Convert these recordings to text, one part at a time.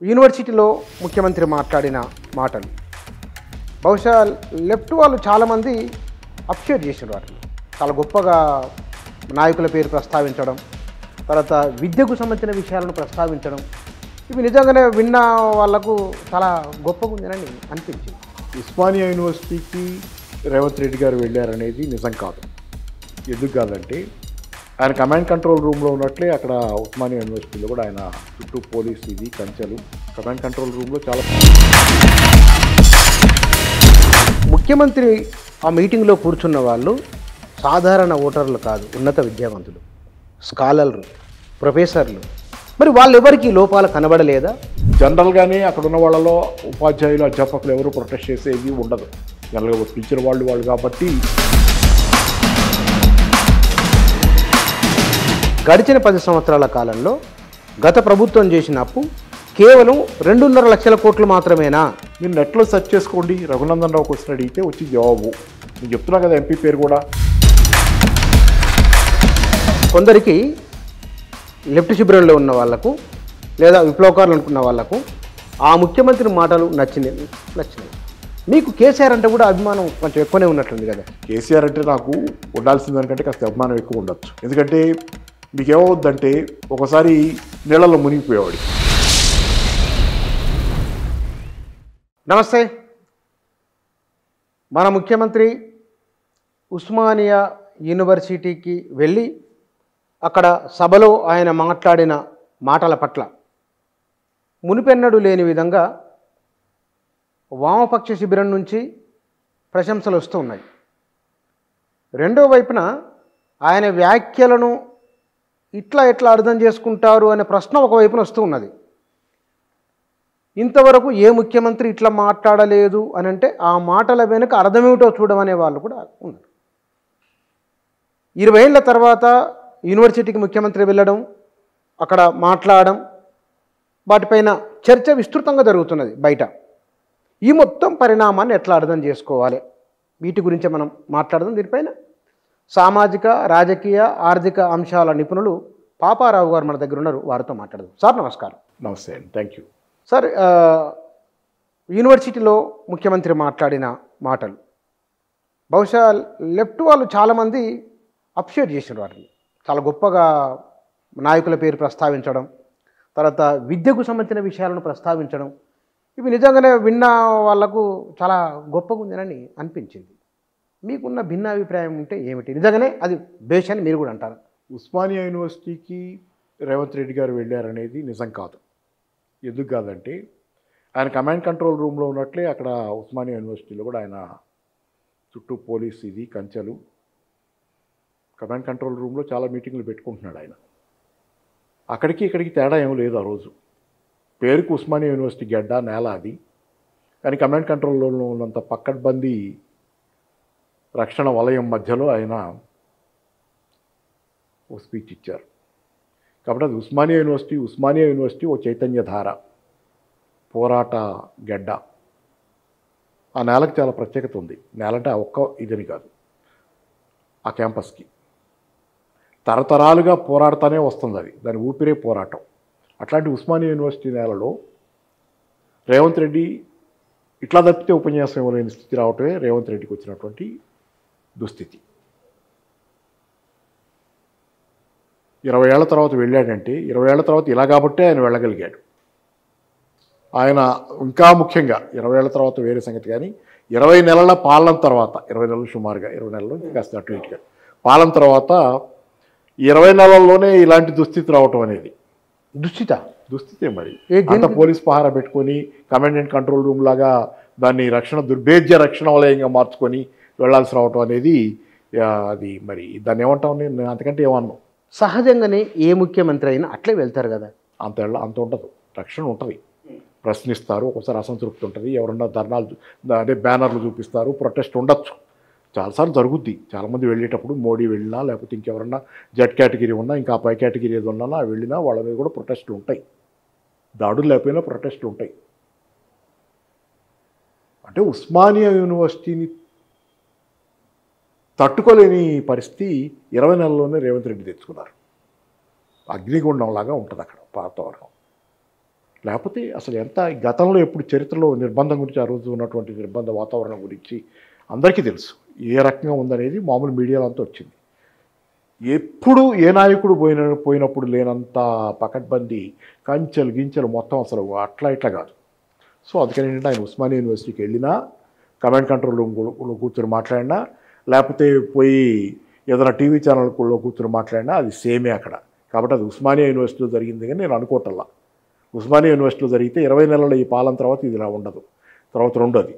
యూనివర్సిటీలో ముఖ్యమంత్రి మాట్లాడిన మాటలు బహుశా లెఫ్ట్ వాళ్ళు చాలామంది అప్రిషియేట్ చేసిన వాటిని చాలా గొప్పగా నాయకుల పేరు ప్రస్తావించడం, తర్వాత విద్యకు సంబంధించిన విషయాలను ప్రస్తావించడం, ఇవి నిజంగానే విన్న వాళ్ళకు చాలా గొప్పగా ఉందని అనిపించింది. ఉస్మానియా యూనివర్సిటీకి రేవంత్ రెడ్డి గారు వెళ్ళారనేది నిజం కాదు. ఎందుకు కాదంటే ఆయన కమాండ్ కంట్రోల్ రూమ్లో ఉన్నట్లే అక్కడ ఉస్మానియా యూనివర్సిటీలో కూడా ఆయన చుట్టూ పోలీసు ఇది కంచెలు. కమాండ్ కంట్రోల్ రూమ్లో చాలా ముఖ్యమంత్రి ఆ మీటింగ్లో కూర్చున్న వాళ్ళు సాధారణ ఓటర్లు కాదు, ఉన్నత విద్యావంతులు, స్కాలర్లు, ప్రొఫెసర్లు. మరి వాళ్ళెవరికి లోపాలు కనబడలేదా? జనరల్గానే అక్కడ ఉన్న వాళ్ళలో ఉపాధ్యాయులు, అధ్యాపకులు ఎవరు ప్రొటెస్ట్ చేసేది ఉండదు. జనరల్గా పిలిచిన వాళ్ళు కాబట్టి. గడిచిన 10 సంవత్సరాల కాలంలో గత ప్రభుత్వం చేసిన అప్పు కేవలం 2.5 లక్షల కోట్లు మాత్రమేనా? మీరు నెట్లో సెర్చ్ చేసుకోండి, రఘునందన్ రావు క్వశ్చన్ అడిగితే వచ్చి జవాబు. నేను చెప్తున్నా కదా, ఎంపీ పేరు కూడా. కొందరికి లెఫ్ట్ శిబిరంలో ఉన్న వాళ్లకు లేదా విప్లవకారులు అనుకున్న వాళ్లకు ఆ ముఖ్యమంత్రి మాటలు నచ్చినాయి. మీకు కేసీఆర్ అంటే కూడా అభిమానం కొంచెం ఎక్కువనే ఉన్నట్లుంది కదా? కేసీఆర్ అంటే నాకు ఉండాల్సిన దానికంటే కాస్త అభిమానం ఎక్కువ ఉండొచ్చు. ఎందుకంటే మీకు ఏమవుద్దంటే ఒకసారి నీళ్ళలో మునిగిపోయేవాడు. నమస్తే. మన ముఖ్యమంత్రి ఉస్మానియా యూనివర్సిటీకి వెళ్ళి అక్కడ సభలో ఆయన మాట్లాడిన మాటల పట్ల మునిపెన్నడూ లేని విధంగా వామపక్ష శిబిరం నుంచి ప్రశంసలు వస్తూ ఉన్నాయి. రెండో వైపున ఆయన వ్యాఖ్యలను ఎట్లా అర్థం చేసుకుంటారు అనే ప్రశ్న ఒకవైపున వస్తూ ఉన్నది. ఇంతవరకు ఏ ముఖ్యమంత్రి ఇట్లా మాట్లాడలేదు అని అంటే ఆ మాటల వెనుక అర్థమేమిటో చూడమనే వాళ్ళు కూడా ఉన్నారు. 20 ఏళ్ల తర్వాత యూనివర్సిటీకి ముఖ్యమంత్రి వెళ్ళడం, అక్కడ మాట్లాడడం, వాటిపైన చర్చ విస్తృతంగా జరుగుతున్నది బయట. ఈ మొత్తం పరిణామాన్ని ఎట్లా అర్థం చేసుకోవాలి, వీటి గురించి మనం మాట్లాడదాం. దీనిపైన సామాజిక, రాజకీయ, ఆర్థిక అంశాల నిపుణులు పాపారావు గారు మన దగ్గర ఉన్నారు, వారితో మాట్లాడదాం. సార్ నమస్కారం. నమస్తే అండి, థ్యాంక్ యూ. సార్, యూనివర్సిటీలో ముఖ్యమంత్రి మాట్లాడిన మాటలు బహుశా లెఫ్ట్ వాళ్ళు చాలామంది అప్రిషియేట్ చేసిన వాటిని చాలా గొప్పగా నాయకుల పేరు ప్రస్తావించడం, తర్వాత విద్యకు సంబంధించిన విషయాలను ప్రస్తావించడం, ఇవి నిజంగానే విన్న వాళ్ళకు చాలా గొప్పగా ఉందని అనిపించింది. మీకున్న భిన్నాభిప్రాయం ఉంటే ఏమిటి? నిజంగానే అది బేష్ అని మీరు కూడా అంటారు? ఉస్మానియా యూనివర్సిటీకి రేవంత్ రెడ్డి గారు వెళ్ళారనేది నిజం కాదు. ఎందుకు కాదంటే ఆయన కమాండ్ కంట్రోల్ రూమ్లో ఉన్నట్లే అక్కడ ఉస్మానియా యూనివర్సిటీలో కూడా ఆయన చుట్టూ పోలీసు ఇది కంచెలు. కమాండ్ కంట్రోల్ రూమ్లో చాలా మీటింగ్లు పెట్టుకుంటున్నాడు ఆయన. అక్కడికి ఇక్కడికి తేడా ఏమీ లేదు. ఆ రోజు పేరుకు ఉస్మానియా యూనివర్సిటీ గడ్డ నేల అది, కానీ కమాండ్ కంట్రోల్లో ఉన్నంత పక్కడ్బందీ రక్షణ వలయం మధ్యలో ఆయన ఓ స్పీచ్ ఇచ్చారు. కాబట్టి అది ఉస్మానియా యూనివర్సిటీ ఓ చైతన్యధార, పోరాట గడ్డ. ఆ నేలకు చాలా ప్రత్యేకత ఉంది. నేలంటే ఒక్క ఇదని కాదు, ఆ క్యాంపస్కి తరతరాలుగా పోరాడుతూనే వస్తుంది. అది దాని ఊపిరే పోరాటం. అట్లాంటి ఉస్మానియా యూనివర్సిటీ నేలలో రేవంత్ రెడ్డి ఇట్లా తప్పితే ఉపన్యాసం ఇవ్వలేని స్థితి రావటమే రేవంత్ రెడ్డికి వచ్చినటువంటి దుస్థితి. 20 ఏళ్ల తర్వాత వెళ్ళాడంటే 20 ఏళ్ల తర్వాత ఇలా కాబట్టే ఆయన వెళ్ళగలిగాడు. ఆయన ఇంకా ముఖ్యంగా 20 ఏళ్ల తర్వాత వేరే సంగతి, కానీ 20 నెలల పాలన తర్వాత, 20 నెలలు సుమారుగా, 20 నెలలు కాస్త అటు ఇటుగా పాలన తర్వాత 20 నెలల్లోనే ఇలాంటి దుస్థితి రావటం అనేది దుస్థితే. మరి అంత పోలీస్ పహారా పెట్టుకొని కమాండ్ అండ్ కంట్రోల్ రూమ్ లాగా దాన్ని దుర్భేద్య రక్షణ వలయంగా మార్చుకొని వెళ్లాల్సి రావటం అనేది అది మరి దాన్ని ఏమంటాం, నేను అంతకంటే ఏమన్నాను. సహజంగానే ఏ ముఖ్యమంత్రి అయినా అట్లే వెళ్తారు కదా? అంత ఉండదు, రక్షణ ఉంటుంది. ప్రశ్నిస్తారు, ఒకసారి అసంతృప్తి ఉంటుంది, ఎవరన్నా ధర్నాలు అదే బ్యానర్లు చూపిస్తారు, ప్రొటెస్ట్ ఉండొచ్చు. చాలాసార్లు జరుగుద్ది. చాలామంది వెళ్ళేటప్పుడు మోడీ వెళ్ళినా లేకపోతే ఇంకెవరన్నా జెడ్ కేటగిరీ ఉన్నా, ఇంకా పై కేటగిరీ ఏది ఉన్నా వెళ్ళినా వాళ్ళ మీద కూడా ప్రొటెస్టులు ఉంటాయి. దాడులు లేకపోయినా ప్రొటెస్టులు ఉంటాయి. అంటే ఉస్మానియా యూనివర్సిటీని తట్టుకోలేని పరిస్థితి 20 నెలల్లోనే రేవంత్ రెడ్డి తెచ్చుకున్నారు. అగ్నిగుండంలాగా ఉంటుంది అక్కడ వాతావరణం. లేకపోతే అసలు ఎంత గతంలో ఎప్పుడు చరిత్రలో నిర్బంధం గురించి ఆ రోజు ఉన్నటువంటి నిర్బంధ వాతావరణం గురించి అందరికీ తెలుసు. ఏ రకంగా ఉందనేది మామూలు మీడియాలో అంతా వచ్చింది. ఎప్పుడు ఏ నాయకుడు పోయినప్పుడు లేనంత పకడ్బందీ కంచెలు గించెలు మొత్తం అసలు అట్లా ఇట్లా కాదు. సో అందుకని ఏంటంటే ఆయన ఉస్మానియా యూనివర్సిటీకి వెళ్ళినా, కమాండ్ కంట్రోల్ రూమ్లో కూర్చొని మాట్లాడినా, లేకపోతే పోయి ఏదైనా టీవీ ఛానల్లో కూర్చొని మాట్లాడినా అది సేమే అక్కడ. కాబట్టి అది ఉస్మానియా యూనివర్సిటీలో జరిగింది కానీ నేను అనుకోవటల్లా. ఉస్మానియా యూనివర్సిటీలో జరిగితే 20 నెలల ఈ పాలన తర్వాత ఇది ఇలా ఉండదు. తర్వాత రెండోది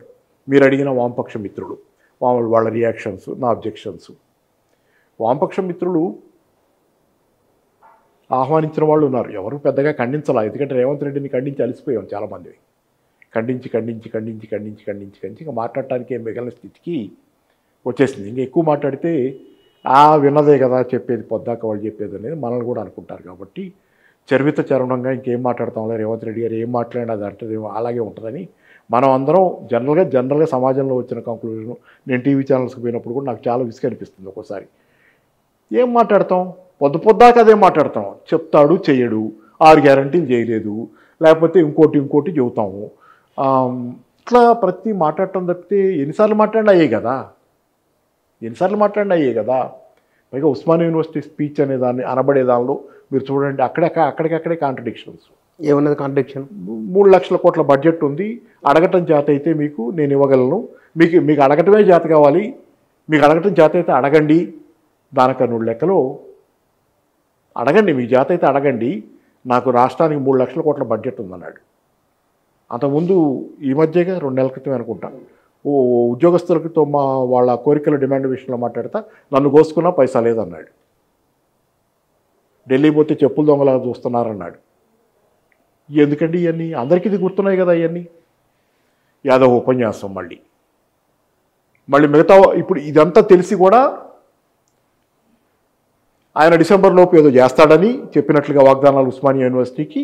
మీరు అడిగిన వామపక్ష మిత్రులు, వాళ్ళ రియాక్షన్స్, నా అబ్జెక్షన్స్. వామపక్ష మిత్రులు ఆహ్వానించిన వాళ్ళు ఉన్నారు, ఎవరు పెద్దగా ఖండించాలా. ఎందుకంటే రేవంత్ రెడ్డిని ఖండించి అలసిపోయాం చాలామంది. ఖండించి ఇంకా మాట్లాడటానికి మిగిలిన స్థితికి వచ్చేసింది. ఇంకా ఎక్కువ మాట్లాడితే విన్నదే కదా చెప్పేది, పొద్దాక వాళ్ళు చెప్పేది అనేది మనల్ని కూడా అనుకుంటారు. కాబట్టి చర్విత చరణంగా ఇంకేం మాట్లాడతాంలే, రేవంత్ రెడ్డి గారు ఏం మాట్లాడినా అది అంటే అలాగే ఉంటుందని మనం అందరం జనరల్గా సమాజంలో వచ్చిన కంక్లూజన్. నేను టీవీ ఛానల్స్కి పోయినప్పుడు కూడా నాకు చాలా విసుగు అనిపిస్తుంది ఒక్కోసారి. ఏం మాట్లాడతాం, పొద్దాక అదే మాట్లాడతాం. చెప్తాడు చెయ్యడు, 6 గ్యారంటీలు చేయలేదు, లేకపోతే ఇంకోటి చెబుతాము. ఇట్లా ప్రతి మాట్లాడటం తప్పితే ఎన్నిసార్లు మాట్లాడినా అయ్యే కదా. పైగా ఉస్మానియా యూనివర్సిటీ స్పీచ్ అనే దాన్ని అనబడే దానిలో మీరు చూడండి, అక్కడికక్కడే కాంట్రడిక్షన్స్. ఏమన్నది కాంట్రడిక్షన్? 3 లక్షల కోట్ల బడ్జెట్ ఉంది, అడగటం చేత అయితే మీకు నేను ఇవ్వగలను, మీకు అడగటమే చేత కావాలి, మీకు అడగటం చేత అయితే అడగండి, దానకర్ణుడి లెక్కలో అడగండి, మీ చేత అయితే అడగండి, నాకు రాష్ట్రానికి 3 లక్షల కోట్ల బడ్జెట్ ఉందన్నాడు. అంతకుముందు ఈ మధ్యగా 2 నెలల క్రితం అనుకుంటా ఉద్యోగస్తులతో వాళ్ళ కోరికల డిమాండ్ విషయంలో మాట్లాడతా నన్ను కోసుకున్నా పైసా లేదన్నాడు. ఢిల్లీ పోతే చెప్పులు దొంగలాగా చూస్తున్నారన్నాడు. ఎందుకండి ఇవన్నీ? అందరికీ ఇది గుర్తున్నాయి కదా ఇవన్నీ. యాదవ్ ఉపన్యాసం మళ్ళీ మిగతా ఇప్పుడు ఇదంతా తెలిసి కూడా ఆయన డిసెంబర్లోపు ఏదో చేస్తాడని చెప్పినట్లుగా వాగ్దానాలు ఉస్మానియా యూనివర్సిటీకి,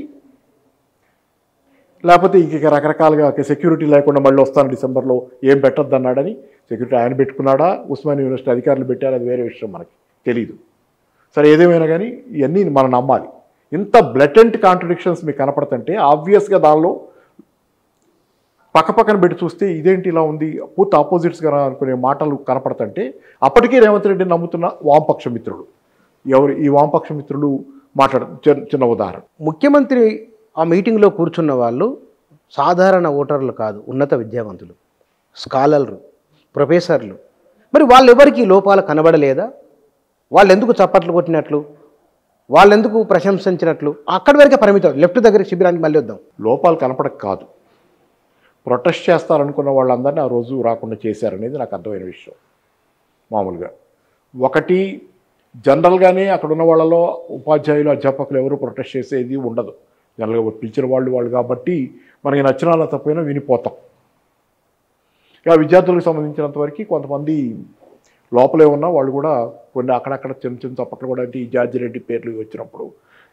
లేకపోతే ఇంక రకరకాలుగా సెక్యూరిటీ లేకుండా మళ్ళీ వస్తాను డిసెంబర్లో, ఏం పెట్టొద్దన్నాడని. సెక్యూరిటీ ఆయన పెట్టుకున్నాడా, ఉస్మానియా యూనివర్సిటీ అధికారులు పెట్టారు, అది వేరే విషయం, మనకి తెలీదు. సరే ఏదేమైనా కానీ ఇవన్నీ మనం నమ్మాలి. ఇంత బ్లటెంట్ కాంట్రడిక్షన్స్ మీకు కనపడుతుంటే ఆబ్వియస్గా దానిలో పక్కపక్కన పెట్టి చూస్తే ఇదేంటి ఇలా ఉంది, పూర్తి ఆపోజిట్స్గా అనుకునే మాటలు కనపడుతుంటే అప్పటికీ రేవంత్ రెడ్డిని నమ్ముతున్న వామపక్ష మిత్రులు ఎవరు? ఈ వామపక్ష మిత్రులు చిన్న ఉదాహరణ. ముఖ్యమంత్రి ఆ మీటింగ్లో కూర్చున్న వాళ్ళు సాధారణ ఓటర్లు కాదు, ఉన్నత విద్యావంతులు, స్కాలర్లు, ప్రొఫెసర్లు. మరి వాళ్ళెవరికి లోపాలు కనబడలేదా? వాళ్ళెందుకు చప్పట్లు కొట్టినట్లు, వాళ్ళెందుకు ప్రశంసించినట్లు? అక్కడి వరకే పరిమితం. లెఫ్ట్ దగ్గర శిబిరానికి మళ్ళీ వద్దాం. లోపాలు కనపడక కాదు, ప్రొటెస్ట్ చేస్తారనుకున్న వాళ్ళందరినీ ఆ రోజు రాకుండా చేశారనేది నాకు అర్థమైన విషయం. మామూలుగా ఒకటి జనరల్గానే అక్కడ ఉన్న వాళ్ళలో ఉపాధ్యాయులు, అధ్యాపకులు ఎవరు ప్రొటెస్ట్ చేసేది ఉండదు. జనరల్గా పిలిచిన వాళ్ళు కాబట్టి మనకి నచ్చిన తప్పైనా వినిపోతాం. ఇక విద్యార్థులకు సంబంధించినంత వరకు కొంతమంది లోపలే ఉన్న వాళ్ళు కూడా కొన్ని అక్కడక్కడ చిన్న చప్పట్లు కూడా, అంటే ఈ జార్జి రెడ్డి పేర్లు వచ్చినప్పుడు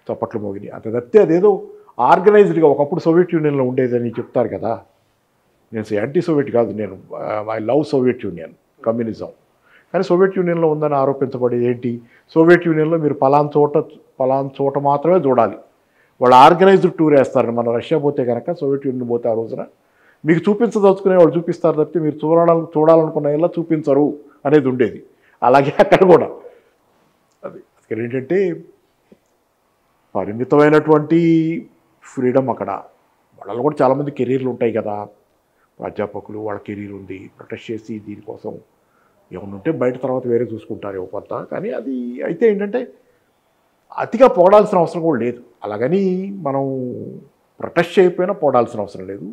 చప్పట్లు మోగినాయి. అంత తప్పితే అదేదో ఆర్గనైజ్డ్గా ఒకప్పుడు సోవియట్ యూనియన్లో ఉండేదని చెప్తారు కదా. నేను యాంటీ సోవియట్ కాదు, నేను I love Soviet union, communism. కానీ సోవియట్ యూనియన్లో ఉందని ఆరోపించబడేది ఏంటి? సోవియట్ యూనియన్లో మీరు పలానా చోట మాత్రమే చూడాలి, వాళ్ళు ఆర్గనైజ్డ్ టూర్ వేస్తారు. మన రష్యా పోతే కనుక, సోవియట్ యూనియన్ పోతే ఆ రోజున మీకు చూపించదలుచుకునే వాళ్ళు చూపిస్తారు తప్పితే మీరు చూడాలనుకున్న ఇలా చూపించరు అనేది ఉండేది. అలాగే అక్కడ కూడా అది అక్కడ ఏంటంటే పరిమితమైనటువంటి ఫ్రీడమ్. అక్కడ వాళ్ళలో కూడా చాలామంది కెరీర్లు ఉంటాయి కదా, అధ్యాపకులు, వాళ్ళ కెరీర్ ఉంది, ప్రొటెస్ట్ చేసి దీనికోసం ఏమన్నా ఉంటే బయట తర్వాత వేరే చూసుకుంటారు కొంత. కానీ అది అయితే ఏంటంటే అతిగా పోడాల్సిన అవసరం కూడా లేదు. అలాగని మనం ప్రొటెస్ట్ చేయకపోయినా పోడాల్సిన అవసరం లేదు.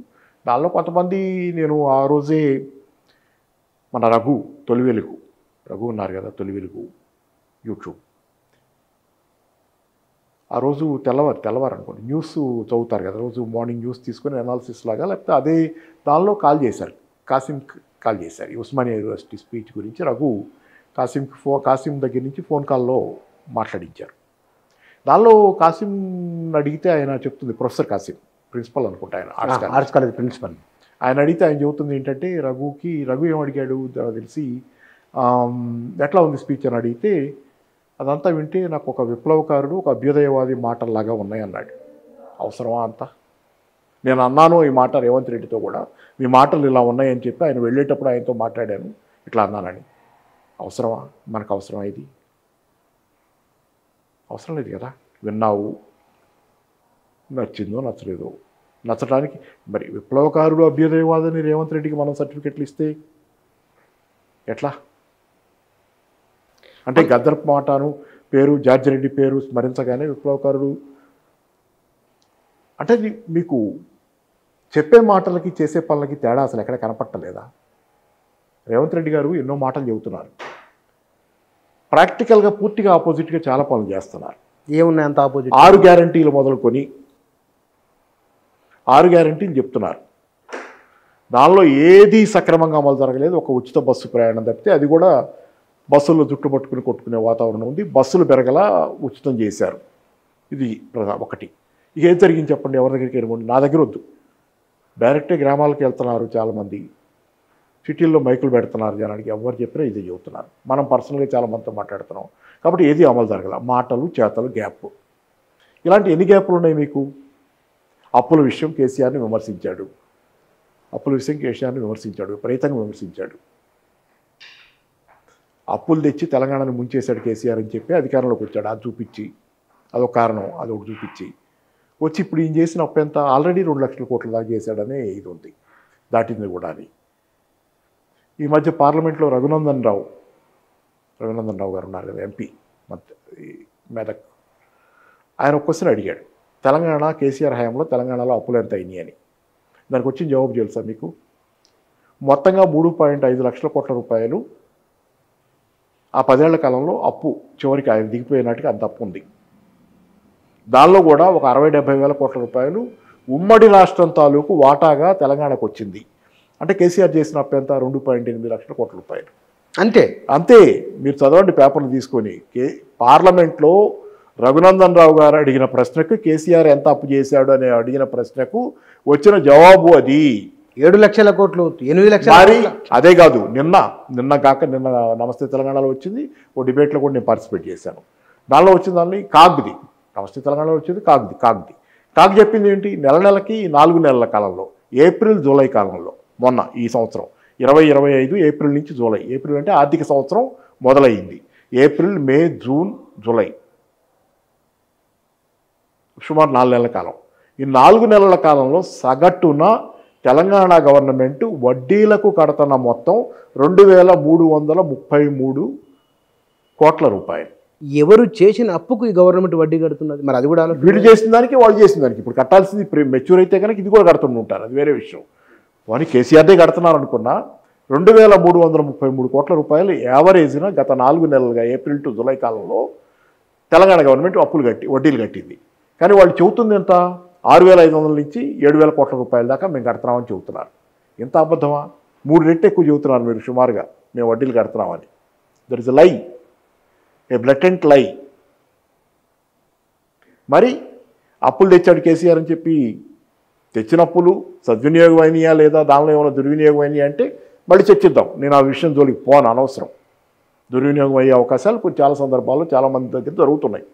దానిలో కొంతమంది, నేను ఆ రోజే మన రఘు ఉన్నారు కదా, తొలివెలుగు యూట్యూబ్, ఆ రోజు తెల్లవారు అనుకోండి న్యూస్ చదువుతారు కదా, రోజు మార్నింగ్ న్యూస్ తీసుకొని అనాలిసిస్ లాగా, లేకపోతే అదే దానిలో కాసింకి కాల్ చేశారు. ఈ ఉస్మానియా యూనివర్సిటీ స్పీచ్ గురించి రఘు కాసిం దగ్గర నుంచి ఫోన్ కాల్లో మాట్లాడించారు. దానిలో కాసిం అడిగితే ఆయన చెప్తుంది, ప్రొఫెసర్ కాసిం, ప్రిన్సిపల్ అనుకుంటా ఆయన, ఆర్ట్స్ కాలేజ్ ప్రిన్సిపల్. ఆయన అడిగితే ఆయన చెబుతుంది ఏంటంటే, రఘు ఏం అడిగాడు తెలిసి, ఎట్లా ఉంది స్పీచ్ అని అడిగితే, అదంతా వింటే నాకు ఒక విప్లవకారుడు, ఒక అభ్యుదయవాది మాటల్లాగా ఉన్నాయన్నాడు. అవసరమా అంతా? నేను అన్నాను ఈ మాట రేవంత్ రెడ్డితో కూడా, మీ మాటలు ఇలా ఉన్నాయని చెప్పి ఆయన వెళ్ళేటప్పుడు ఆయనతో మాట్లాడాను, ఇట్లా అన్నానని. అవసరమా? మనకు అవసరమా ఇది? అవసరం లేదు కదా. విన్నావు, నచ్చిందో నచ్చలేదో. నచ్చడానికి మరి విప్లవకారుడు అభ్యుదయవాదని రేవంత్ రెడ్డికి మనం సర్టిఫికెట్లు ఇస్తే ఎట్లా? అంటే గద్దర్ మాటను పేరు, జార్జి రెడ్డి పేరు స్మరించగానే విప్లవకారుడు అంటే మీకు చెప్పే మాటలకి చేసే పనులకి తేడా అసలు ఎక్కడ కనపట్టలేదా? రేవంత్ రెడ్డి గారు ఎన్నో మాటలు చెబుతున్నారు, ప్రాక్టికల్గా పూర్తిగా ఆపోజిట్గా చాలా పనులు చేస్తున్నారు. ఏమున్నాయి అంత ఆపోజిట్? 6 గ్యారంటీలు మొదలుకొని 6 గ్యారంటీలు చెప్తున్నారు. దానిలో ఏది సక్రమంగా అమలు జరగలేదు. ఒక ఉచిత బస్సు ప్రయాణం తప్పితే, అది కూడా బస్సుల్లో జుట్టు పట్టుకుని కొట్టుకునే వాతావరణం ఉంది. బస్సులు పెరగలా ఉచితం చేశారు. ఇది ఒకటి. ఇక ఏం జరిగింది చెప్పండి? ఎవరి దగ్గరికి వెళ్ళిపోండి, నా దగ్గర వద్దు. డైరెక్ట్గా గ్రామాలకు వెళ్తున్నారు చాలామంది, సిటీల్లో మైకులు పెడుతున్నారు జనానికి. ఎవరు చెప్పినా ఇదే చెబుతున్నారు. మనం పర్సనల్గా చాలా మందితో మాట్లాడుతున్నాం కాబట్టి ఏది అమలు జరగల. మాటలు చేతలు గ్యాప్. ఇలాంటి ఎన్ని గ్యాప్లు ఉన్నాయి మీకు? అప్పుల విషయం కేసీఆర్ని విమర్శించాడు, విపరీతంగా విమర్శించాడు. అప్పులు తెచ్చి తెలంగాణను ముంచేశాడు కేసీఆర్ అని చెప్పి అధికారంలోకి వచ్చాడు. అది చూపించి, అదొక కారణం, అదొకటి చూపించి వచ్చి ఇప్పుడు ఈయన చేసిన అప్పు ఎంత? ఆల్రెడీ 2 లక్షల కోట్ల దాకా చేశాడనే ఇది ఉంది, దాటింది కూడా. అని ఈ మధ్య పార్లమెంట్లో రఘునందన్ రావు గారు ఉన్నారు కదా, ఎంపీ మెదక్, ఆయన ఒక క్వశ్చన్ అడిగాడు, తెలంగాణ కేసీఆర్ హయాంలో తెలంగాణలో అప్పులు ఎంత అయినాయి అని. దానికి వచ్చిన జవాబు తెలుసా మీకు? మొత్తంగా 3.5 లక్షల కోట్ల రూపాయలు ఆ 10 ఏళ్ల కాలంలో అప్పు చివరికి ఆయన దిగిపోయినట్టుగా అంత అప్పు ఉంది. దానిలో కూడా ఒక 60-70 వేల కోట్ల రూపాయలు ఉమ్మడి రాష్ట్రం తాలూకు వాటాగా తెలంగాణకు వచ్చింది. అంటే కేసీఆర్ చేసిన అప్పు ఎంత? 2.8 లక్షల కోట్ల రూపాయలు. అంతే. మీరు చదవండి పేపర్లు తీసుకొని. పార్లమెంట్లో రఘునందన్ రావు గారు అడిగిన ప్రశ్నకు, కేసీఆర్ ఎంత అప్పు చేశాడు అని అడిగిన ప్రశ్నకు వచ్చిన జవాబు అది. 7 లక్షల కోట్లు, 8 లక్షల. మరి అదే కాదు, నిన్న నమస్తే తెలంగాణలో వచ్చింది. ఓ డిబేట్లో కూడా నేను పార్టిసిపేట్ చేశాను. దానిలో వచ్చిన దాన్ని కాగ్ది, నమస్తే తెలంగాణలో వచ్చింది కాగ్ చెప్పింది ఏంటి? నెలకి 4 నెలల కాలంలో, ఏప్రిల్ జూలై కాలంలో, మొన్న ఈ సంవత్సరం 2025 ఏప్రిల్ నుంచి జూలై, ఏప్రిల్ అంటే ఆర్థిక సంవత్సరం మొదలైంది. ఏప్రిల్, మే, జూన్, జూలై, సుమారు 4 నెలల కాలం. ఈ 4 నెలల కాలంలో సగటున తెలంగాణ గవర్నమెంట్ వడ్డీలకు కడుతున్న మొత్తం 2,333 కోట్ల రూపాయలు. ఎవరు చేసిన అప్పుకు ఈ గవర్నమెంట్ వడ్డీ కడుతున్నది? మరి అది కూడా వీళ్ళు చేసిన దానికి, వాళ్ళు చేసిన దానికి. ఇప్పుడు కట్టాల్సింది మెచ్యూర్ అయితే కనుక ఇది కూడా కడుతుంటారు, అది వేరే విషయం. వాని కేసీఆర్దే కడుతున్నారు అనుకున్నా. 2,333 కోట్ల రూపాయలు యావరేజ్న గత 4 నెలలుగా ఏప్రిల్ టు జూలై కాలంలో తెలంగాణ గవర్నమెంట్ వడ్డీలు కట్టింది. కానీ వాళ్ళు చెబుతుంది ఎంత? 6,500 నుంచి 7,000 కోట్ల రూపాయల దాకా మేము కడుతున్నామని చెబుతున్నారు. ఎంత అబద్ధమా? 3 రెట్లు ఎక్కువ చెబుతున్నారు మీరు సుమారుగా, మేము వడ్డీలు కడుతున్నామని. దట్ ఇస్ ఎ లై, ఏ బ్లటెంట్ లై. మరి అప్పులు తెచ్చాడు కేసీఆర్ అని చెప్పి, తెచ్చిన అప్పులు సద్వినియోగం అయినాయా లేదా, దానిలో ఏమైనా దుర్వినియోగం అయినాయా అంటే మళ్ళీ చర్చిద్దాం. నేను ఆ విషయం జోలికి పోను, అనవసరం. దుర్వినియోగం అయ్యే అవకాశాలు చాలా సందర్భాల్లో చాలామంది దగ్గర జరుగుతున్నాయి.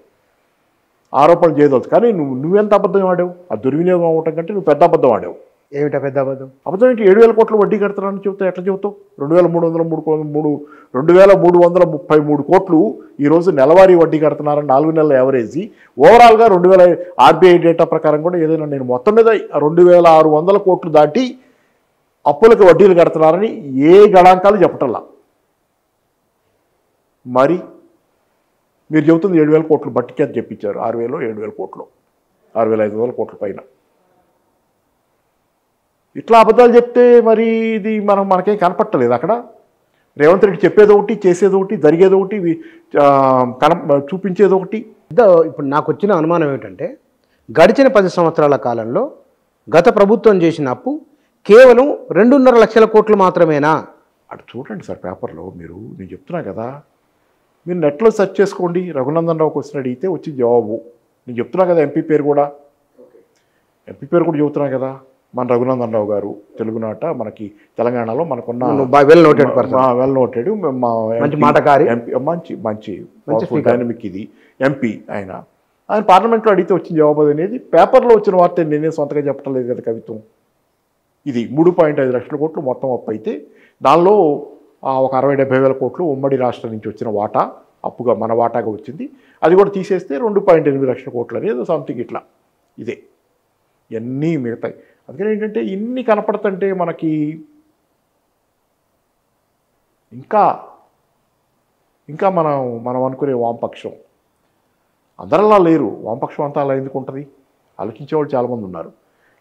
ఆరోపణలు చేయదలుచు. కానీ నువ్వెంత అబద్ధం ఆడావు? ఆ దుర్వినియోగం అవ్వటం కంటే నువ్వు పెద్ద అబద్ధం ఆడావు. ఏమిటా పెద్ద అబద్ధం? అబద్ధం ఏంటి? 7,000 కోట్ల వడ్డీ కడతానని చెబుతావు. ఎట్లా చెబుతావు? 2,333 కోట్లు ఈరోజు నెలవారీ వడ్డీ కడుతున్నారని 4 నెలల యావరేజీ. ఓవరాల్గా 2000 ఆర్బీఐ డేటా ప్రకారం కూడా ఏదైనా నేను మొత్తం మీద 2,600 కోట్లు దాటి అప్పులకు వడ్డీలు కడుతున్నారని ఏ గణాంకాలు చెప్పటల్లా. మరి మీరు చెబుతుంది 7,000 కోట్లు బట్టికి అని చెప్పించారు. 6,000 7,000 కోట్లు, 6,500 కోట్ల పైన. ఇట్లా అబద్ధాలు చెప్తే మరి ఇది మనకేం కనపట్టలేదు. అక్కడ రేవంత్ రెడ్డి చెప్పేది ఒకటి, చేసేది ఒకటి, జరిగేది ఒకటి, చూపించేది ఒకటి. ఇప్పుడు నాకు వచ్చిన అనుమానం ఏమిటంటే, గడిచిన 10 సంవత్సరాల కాలంలో గత ప్రభుత్వం చేసిన అప్పు కేవలం 2.5 లక్షల కోట్లు మాత్రమేనా? అటు చూడండి సార్ పేపర్లో. నేను చెప్తున్నా కదా, మీరు నెట్లో సెర్చ్ చేసుకోండి. రఘునందన్ రావు క్వశ్చన్ అడిగితే వచ్చి జవాబు. నేను చెప్తున్నా కదా, ఎంపీ పేరు కూడా చెబుతున్నా కదా. మన రఘునందన్ రావు గారు తెలుగునాట, మనకి తెలంగాణలో మనకున్న వెల్ నోటెడ్ మాటకారి ఎంపీ, మంచి డైనమిక్ ఇది ఎంపీ ఆయన. ఆయన పార్లమెంట్లో అడిగితే వచ్చిన జవాబు అనేది పేపర్లో వచ్చిన వార్త నేనే సొంతగా చెప్పడం లేదు కదా కవిత్వం. ఇది 3.5 లక్షల కోట్లు మొత్తం అప్పు అయితే దానిలో ఒక 60-70 వేల కోట్లు ఉమ్మడి రాష్ట్రం నుంచి వచ్చిన వాటా అప్పుగా మన వాటాగా వచ్చింది. అది కూడా తీసేస్తే 2.8 లక్షల కోట్లు అనేది సంథింగ్ ఇట్లా. ఇదే ఇవన్నీ మిగతాయి. అందుకని ఏంటంటే ఇన్ని కనపడుతుంటే మనకి ఇంకా మనం అనుకునే వామపక్షం అందరలా లేరు. వామపక్షం అంతా అలా ఎందుకు ఉంటుంది? ఆలోచించేవాళ్ళు చాలామంది ఉన్నారు.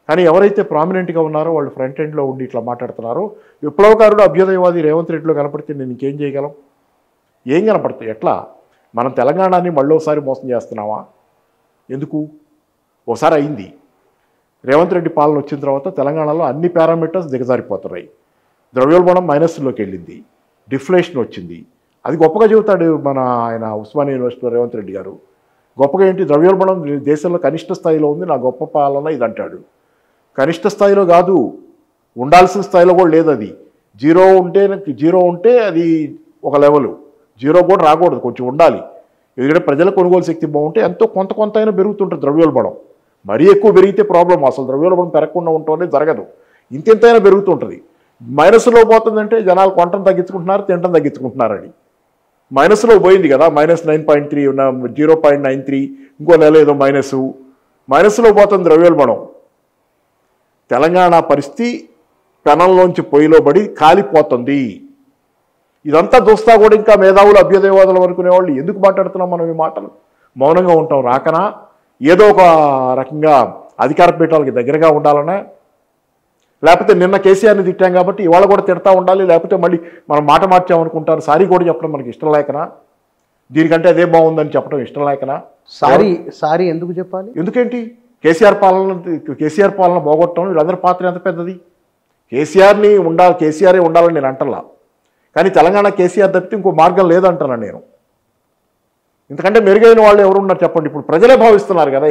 కానీ ఎవరైతే ప్రామినెంట్గా ఉన్నారో వాళ్ళు ఫ్రంట్ ఎండ్లో ఉండి ఇట్లా మాట్లాడుతున్నారో, విప్లవకారుడు అభ్యుదయవాది రేవంత్ రెడ్డిలో కనపడితే నేను ఇంకేం చేయగలం? ఏం కనపడుతుంది? ఎట్లా మనం తెలంగాణని మళ్ళీసారి మోసం చేస్తున్నావా? ఎందుకు? ఓసారి అయింది. రేవంత్ రెడ్డి పాలన వచ్చిన తర్వాత తెలంగాణలో అన్ని పారామీటర్స్ దిగజారిపోతున్నాయి. ద్రవ్యోల్బణం మైనస్లోకి వెళ్ళింది, డిఫ్లేషన్ వచ్చింది. అది గొప్పగా చెబుతాడు ఆయన ఉస్మానియా యూనివర్సిటీలో రేవంత్ రెడ్డి గారు. గొప్పగా ఏంటి? ద్రవ్యోల్బణం దేశంలో కనిష్ట స్థాయిలో ఉంది, నా గొప్ప పాలన ఇది అంటాడు. కనిష్ట స్థాయిలో కాదు, ఉండాల్సిన స్థాయిలో కూడా లేదు. అది జీరో ఉంటే అది ఒక లెవెలు, జీరో కూడా రాకూడదు, కొంచెం ఉండాలి. ఎందుకంటే ప్రజల కొనుగోలు శక్తి బాగుంటే ఎంతో కొంత అయినా పెరుగుతుంటుంది ద్రవ్యోల్బణం. మరీ ఎక్కువ పెరిగితే ప్రాబ్లం. అసలు ద్రవ్యోల్బణం పెరగకుండా ఉండటం జరగదు. ఇంతైనా పెరుగుతుంటుంది. మైనస్లో పోతుందంటే జనాలు కొనటం తగ్గించుకుంటున్నారు, తినటం తగ్గించుకుంటున్నారని. మైనస్లో పోయింది కదా, -9.3 ఉన్న 0.93, ఇంకో నెల ఏదో మైనస్లో పోతుంది ద్రవ్యోల్బణం. తెలంగాణ పరిస్థితి పెనంలోంచి పొయ్యిలో పడి కాలిపోతుంది. ఇదంతా చూస్తా కూడా ఇంకా మేధావులు అభ్యుదయవాదులు అనుకునేవాళ్ళు ఎందుకు మాట్లాడుతున్నాం మనం ఈ మాటలు? మౌనంగా ఉంటాం రాకనా? ఏదో ఒక రకంగా అధికార పీఠాలకి దగ్గరగా ఉండాలనా? లేకపోతే నిన్న కేసీఆర్ని తిట్టాం కాబట్టి ఇవాళ కూడా తిడతా ఉండాలి, లేకపోతే మళ్ళీ మనం మాట మార్చామనుకుంటారు, సారీ కూడా చెప్పడం మనకి ఇష్టం లేకనా? దీనికంటే అదే బాగుందని చెప్పడం ఇష్టం లేకనా? సారీ ఎందుకు చెప్పాలి? ఎందుకేంటి? కేసీఆర్ పాలన పోగొట్టడం వీళ్ళందరి పాత్ర ఎంత పెద్దది. కేసీఆరే ఉండాలని నేను అంటలా, కానీ తెలంగాణ కేసీఆర్ తప్పితే ఇంకో మార్గం లేదంటున్నాను నేను. ఎందుకంటే మెరుగైన వాళ్ళు ఎవరు ఉన్నారు చెప్పండి? ఇప్పుడు ప్రజలే భావిస్తున్నారు కదా.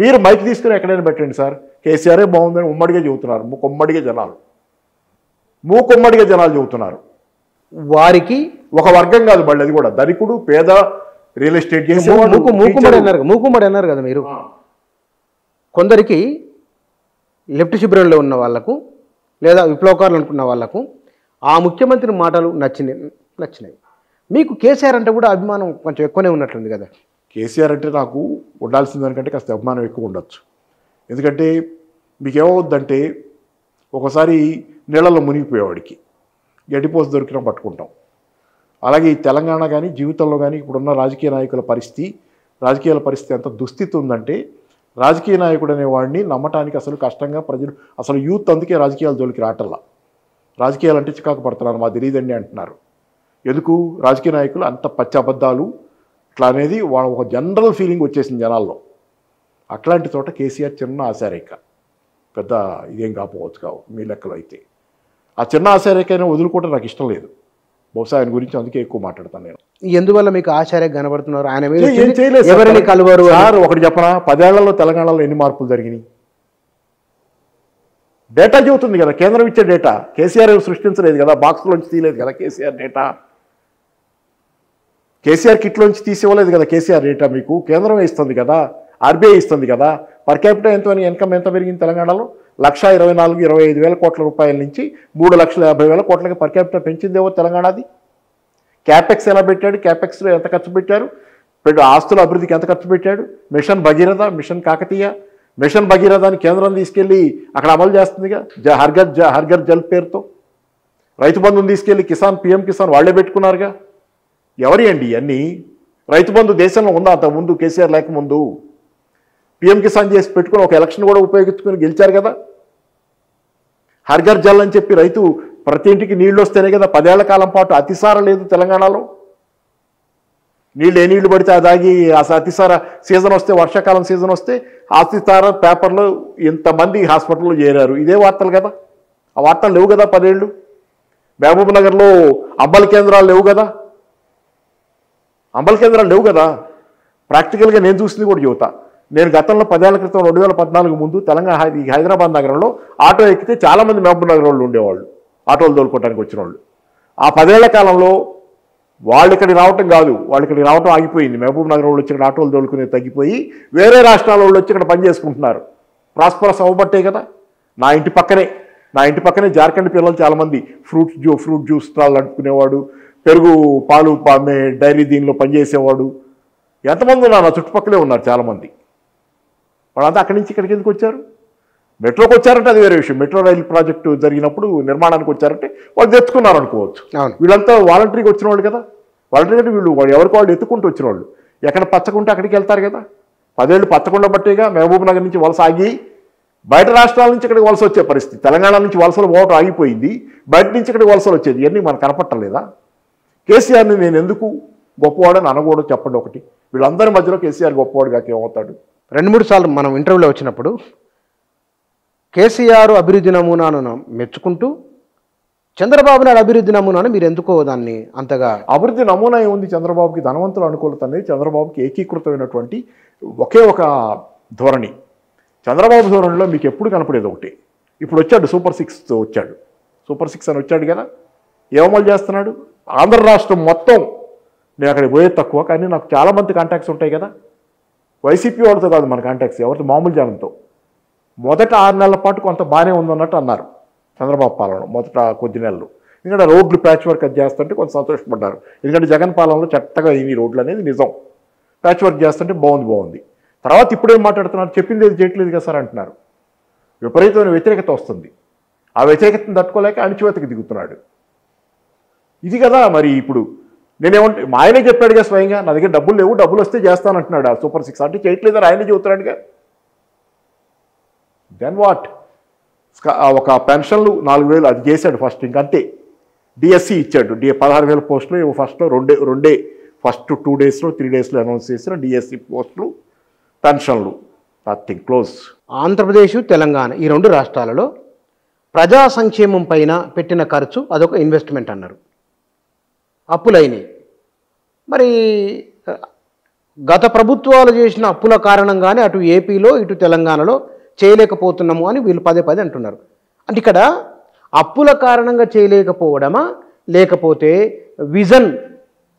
మీరు మైక్ తీసుకుని ఎక్కడైనా పెట్టండి సార్, కేసీఆరే బాగుందని ఉమ్మడిగా చెబుతున్నారు. మూకుమ్మడిగా జనాలు చెబుతున్నారు. వారికి ఒక వర్గం కాదు మళ్ళీ, అది కూడా ధనికుడు, పేద, రియల్ ఎస్టేట్ చేసి మూకుమ్మడి అన్నారు కదా మీరు. కొందరికి లెఫ్ట్ శిబిరంలో ఉన్న వాళ్లకు లేదా విప్లవకారులు అనుకున్న వాళ్లకు ఆ ముఖ్యమంత్రి మాటలు నచ్చినాయి. మీకు కేసీఆర్ అంటే కూడా అభిమానం కొంచెం ఎక్కువనే ఉన్నట్లుంది కదా. కేసీఆర్ అంటే నాకు ఉండాల్సిన దానికంటే కాస్త అభిమానం ఎక్కువ ఉండొచ్చు. ఎందుకంటే మీకేమవుద్దంటే ఒకసారి నీళ్ళలో మునిగిపోయేవాడికి గడ్డిపోసి దొరికినా పట్టుకుంటాం. అలాగే ఈ తెలంగాణ కానీ జీవితంలో కానీ ఇప్పుడున్న రాజకీయాల పరిస్థితి ఎంత దుస్థితి ఉందంటే, రాజకీయ నాయకుడు అనేవాడిని నమ్మటానికి అసలు కష్టంగా ప్రజలు, అసలు యూత్ అందుకే రాజకీయాల జోలికి రావటల్లా. రాజకీయాలు అంటే చికాకు పడుతున్నారు, మా తెలియదండి అంటున్నారు. ఎందుకు? రాజకీయ నాయకులు అంత పచ్చి అబద్ధాలు ఇట్లా అనేది వాళ్ళ ఒక జనరల్ ఫీలింగ్ వచ్చేసింది జనాల్లో. అట్లాంటి చోట కేసీఆర్ చిన్న ఆశారేఖ, పెద్ద ఇదేం కాకపోవచ్చు మీ లెక్కలో అయితే. ఆ చిన్న ఆశారేఖైనా వదులుకోవడం నాకు ఇష్టం లేదు. బహుశా ఆయన గురించి అందుకే ఎక్కువ మాట్లాడతాను నేను. ఎందువల్ల మీకు ఆశ్చర్య కనబడుతున్నారు? ఆయన ఏం చేయలేదు ఎవరిని కలువరు సార్. ఒకటి చెప్పనా, 10 ఏళ్లలో తెలంగాణలో ఎన్ని మార్పులు జరిగినాయి? డేటా చెబుతుంది కదా, కేంద్రం ఇచ్చే డేటా. కేసీఆర్ సృష్టించలేదు కదా, బాక్స్లోంచి తీయలేదు కదా కేసీఆర్ డేటా. కేసీఆర్ కిట్లోంచి తీసివ్వలేదు కదా కేసీఆర్ డేటా. మీకు కేంద్రమే ఇస్తుంది కదా, ఆర్బీఐ ఇస్తుంది కదా. పర్ క్యాపిటల్ ఇన్కమ్ ఎంత పెరిగింది తెలంగాణలో? 1,24,25,000 కోట్ల రూపాయల నుంచి 3,50,000 కోట్లకి పర్ క్యాపిటల్ పెంచిందేవో తెలంగాణది. క్యాపెక్స్ ఎలా పెట్టాడు? క్యాపెక్స్లో ఎంత ఖర్చు పెట్టారు? ఆస్తుల అభివృద్ధికి ఎంత ఖర్చు పెట్టాడు? Mission Bhagiratha, mission Kakatiya, mission భగీరథని కేంద్రం తీసుకెళ్ళి అక్కడ అమలు చేస్తుందిగా హర్ఘర్ జల్ పేరుతో. రైతు బంధుని తీసుకెళ్ళి PM కిసాన్ వాళ్లే పెట్టుకున్నారుగా. ఎవరి అండి ఇవన్నీ? రైతు బంధు దేశంలో ఉందా అంతకుముందు? కేసీఆర్ లేకముందు PM కిసాన్ చేసి పెట్టుకుని ఒక ఎలక్షన్ కూడా ఉపయోగించుకుని గెలిచారు కదా. హర్ఘర్ జల్ అని చెప్పి రైతు ప్రతి ఇంటికి నీళ్లు వస్తేనే కదా 10 ఏళ్ల కాలం పాటు అతిసార లేదు తెలంగాణలో. ఏ నీళ్లు పడితే అదాగి అతిసార సీజన్ వస్తే, వర్షాకాలం సీజన్ వస్తే అతిసార పేపర్లో ఇంతమంది హాస్పిటల్లో చేరారు, ఇదే వార్తలు కదా. ఆ వార్తలు లేవు కదా 10 ఏళ్ళు. మహబూబ్ నగర్లో అంబల్ కేంద్రాలు లేవు కదా. ప్రాక్టికల్గా నేను చూసింది కూడా చెబుతా. నేను గతంలో 10 ఏళ్ల క్రితం 2014 ముందు తెలంగాణ హైదరాబాద్ నగరంలో ఆటో ఎక్కితే చాలామంది మహబూబ్ నగర్ వాళ్ళు ఉండేవాళ్ళు, ఆటోలు తోలుకోవడానికి వచ్చిన వాళ్ళు. ఆ 10 ఏళ్ల కాలంలో వాళ్ళు ఇక్కడికి రావటం కాదు, వాళ్ళు ఇక్కడికి రావటం ఆగిపోయింది. మహబూబ్ నగర్ వాళ్ళు వచ్చి ఇక్కడ ఆటోలు తోలుకునేది తగ్గిపోయి వేరే రాష్ట్రాల వాళ్ళు వచ్చి ఇక్కడ పని చేసుకుంటున్నారు. ప్రాస్పరస్ అవ్వబట్టే కదా. నా ఇంటి పక్కనే జార్ఖండ్ పిల్లలు చాలామంది ఫ్రూట్ జ్యూస్ స్టాల్ నడుపుకునేవాడు, పెరుగు పాలు అమ్మే డైరీ దీనిలో పనిచేసేవాడు ఎంతమంది ఉన్నారు, నా చుట్టుపక్కలే ఉన్నారు చాలామంది. వాళ్ళంతా అక్కడి నుంచి ఇక్కడికి ఎందుకు వచ్చారు? మెట్రోకి వచ్చారంటే అది వేరే విషయం. మెట్రో రైలు ప్రాజెక్టు జరిగినప్పుడు నిర్మాణానికి వచ్చారంటే వాళ్ళు తెచ్చుకున్నారు అనుకోవచ్చు. వీళ్ళంతా వాలంటరీగా వచ్చిన వాళ్ళు కదా. వాలంటరీ అంటే వీళ్ళు ఎవరికి వాళ్ళు ఎత్తుకుంటూ వచ్చిన వాళ్ళు. ఎక్కడ పచ్చకుంటే అక్కడికి వెళ్తారు కదా. 10 ఏళ్ళు పచ్చకుండా బట్టేగా మహబూబ్ నగర్ నుంచి వలస ఆగి బయట రాష్ట్రాల నుంచి ఇక్కడికి వలస వచ్చే పరిస్థితి. తెలంగాణ నుంచి వలసలు పోవటం ఆగిపోయింది, బయట నుంచి ఇక్కడికి వలసలు వచ్చేది. ఇవన్నీ మనకు కనపట్టలేదా? కేసీఆర్ని నేను ఎందుకు గొప్పవాడని అనకూడదు చెప్పండి ఒకటి. వీళ్ళందరి మధ్యలో కేసీఆర్ గొప్పవాడు కాక ఏమవుతాడు? 2-3 సార్లు మనం ఇంటర్వ్యూలో వచ్చినప్పుడు కేసీఆర్ అభివృద్ధి నమూనాను మెచ్చుకుంటూ చంద్రబాబు నాయుడు అభివృద్ధి నమూనాను మీరు ఎందుకో దాన్ని అంతగా అభివృద్ధి నమూనా ఏముంది? చంద్రబాబుకి ధనవంతుల అనుకూలత అనేది చంద్రబాబుకి ఏకీకృతమైనటువంటి ఒకే ఒక ధోరణి. చంద్రబాబు ధోరణిలో మీకు ఎప్పుడు కనపడేది ఒకటి. ఇప్పుడు వచ్చాడు సూపర్ 6 వచ్చాడు. సూపర్ 6 అని వచ్చాడు కదా. ఏమమలు చేస్తున్నాడు? ఆంధ్ర రాష్ట్రం మొత్తం నేను అక్కడికి పోయేది తక్కువ, కానీ నాకు చాలామంది కాంటాక్ట్స్ ఉంటాయి కదా. వైసీపీ వాళ్ళతో కాదు మన కాంటాక్ట్స్, ఎవరితో? మామూలు జనంతో. మొదట 6 నెలల పాటు కొంత బాగానే ఉందన్నట్టు అన్నారు చంద్రబాబు పాలన మొదట కొద్ది నెలలు. ఎందుకంటే రోడ్లు ప్యాచ్ వర్క్ అది చేస్తుంటే కొంత సంతోషపడ్డారు. ఎందుకంటే జగన్ పాలనలో చెత్తగా ఈ రోడ్లు అనేది నిజం. ప్యాచ్ వర్క్ చేస్తుంటే బాగుంది. తర్వాత ఇప్పుడేం మాట్లాడుతున్నారు? చెప్పింది ఏది చేయట్లేదు కదా సార్ అంటున్నారు. విపరీతమైన వ్యతిరేకత వస్తుంది. ఆ వ్యతిరేకతను తట్టుకోలేక అణిచివేతకి దిగుతున్నాడు. ఇది కదా మరి. ఇప్పుడు నేనేమంటే మా ఆయనే చెప్పాడుగా స్వయంగా, నా దగ్గర డబ్బులు లేవు, డబ్బులు వస్తే చేస్తానంటున్నాడు. ఆ సూపర్ 6 అంటే చేయట్లేదని ఆయనే చెబుతున్నాడుగా. Then what? ఒక పెన్షన్లు 4,000 అది చేశాడు ఫస్ట్, ఇంకంతే. డిఎస్సి ఇచ్చాడు, 16,000 పోస్టులు ఫస్ట్లో రెండే ఫస్ట్ 2 డేస్లో 3 డేస్లో అనౌన్స్ చేసిన డిఎస్సి పోస్టులు, పెన్షన్లు, నథింగ్, క్లోజ్. ఆంధ్రప్రదేశ్, తెలంగాణ ఈ 2 రాష్ట్రాలలో ప్రజా సంక్షేమం పైన పెట్టిన ఖర్చు అదొక ఇన్వెస్ట్మెంట్ అన్నారు. అప్పులైనవి. మరి గత ప్రభుత్వాలు చేసిన అప్పుల కారణంగానే అటు ఏపీలో ఇటు తెలంగాణలో చేయలేకపోతున్నాము అని వీళ్ళు పదే అంటున్నారు. అంటే ఇక్కడ అప్పుల కారణంగా చేయలేకపోవడమా, లేకపోతే విజన్,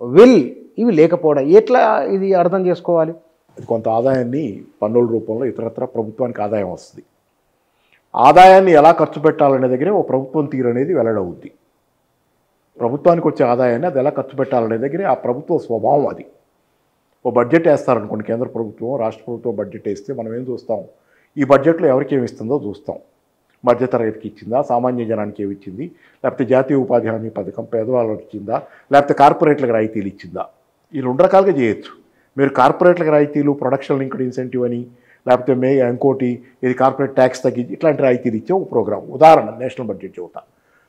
విల్ ఇవి లేకపోవడం, ఎట్లా ఇది అర్థం చేసుకోవాలి? కొంత ఆదాయాన్ని పన్నుల రూపంలో ఇతరత్ర ప్రభుత్వానికి ఆదాయం వస్తుంది. ఆదాయాన్ని ఎలా ఖర్చు పెట్టాలనే దగ్గరే ఓ ప్రభుత్వం తీరు అనేది వెల్లడవుద్ది. ప్రభుత్వానికి వచ్చే ఆదాయాన్ని అది ఎలా ఖర్చు పెట్టాలనే దగ్గరే ఆ ప్రభుత్వ స్వభావం అది. ఓ బడ్జెట్ వేస్తారనుకోండి, కేంద్ర ప్రభుత్వం రాష్ట్ర ప్రభుత్వం బడ్జెట్ వేస్తే మనం ఏం చూస్తాం? ఈ బడ్జెట్లో ఎవరికి ఏమి ఇస్తుందో చూస్తాం. మధ్యతరగతికి ఇచ్చిందా, సామాన్య జనానికి ఏమి ఇచ్చింది, లేకపోతే జాతీయ ఉపాధి హామీ పథకం పేదవాళ్ళకి ఇచ్చిందా, లేకపోతే కార్పొరేట్లకు రాయితీలు ఇచ్చిందా? ఈ 2 రకాలుగా చేయొచ్చు. మీరు కార్పొరేట్లకు రాయితీలు, ప్రొడక్షన్ లింక్డ్ ఇన్సెంటివ్ అని, లేకపోతే ఇంకోటి ఇది కార్పొరేట్ ట్యాక్స్ తగ్గించి ఇట్లాంటి రాయితీలు ఇచ్చే ఒక ప్రోగ్రామ్, ఉదాహరణ నేషనల్ బడ్జెట్ చెబుతా.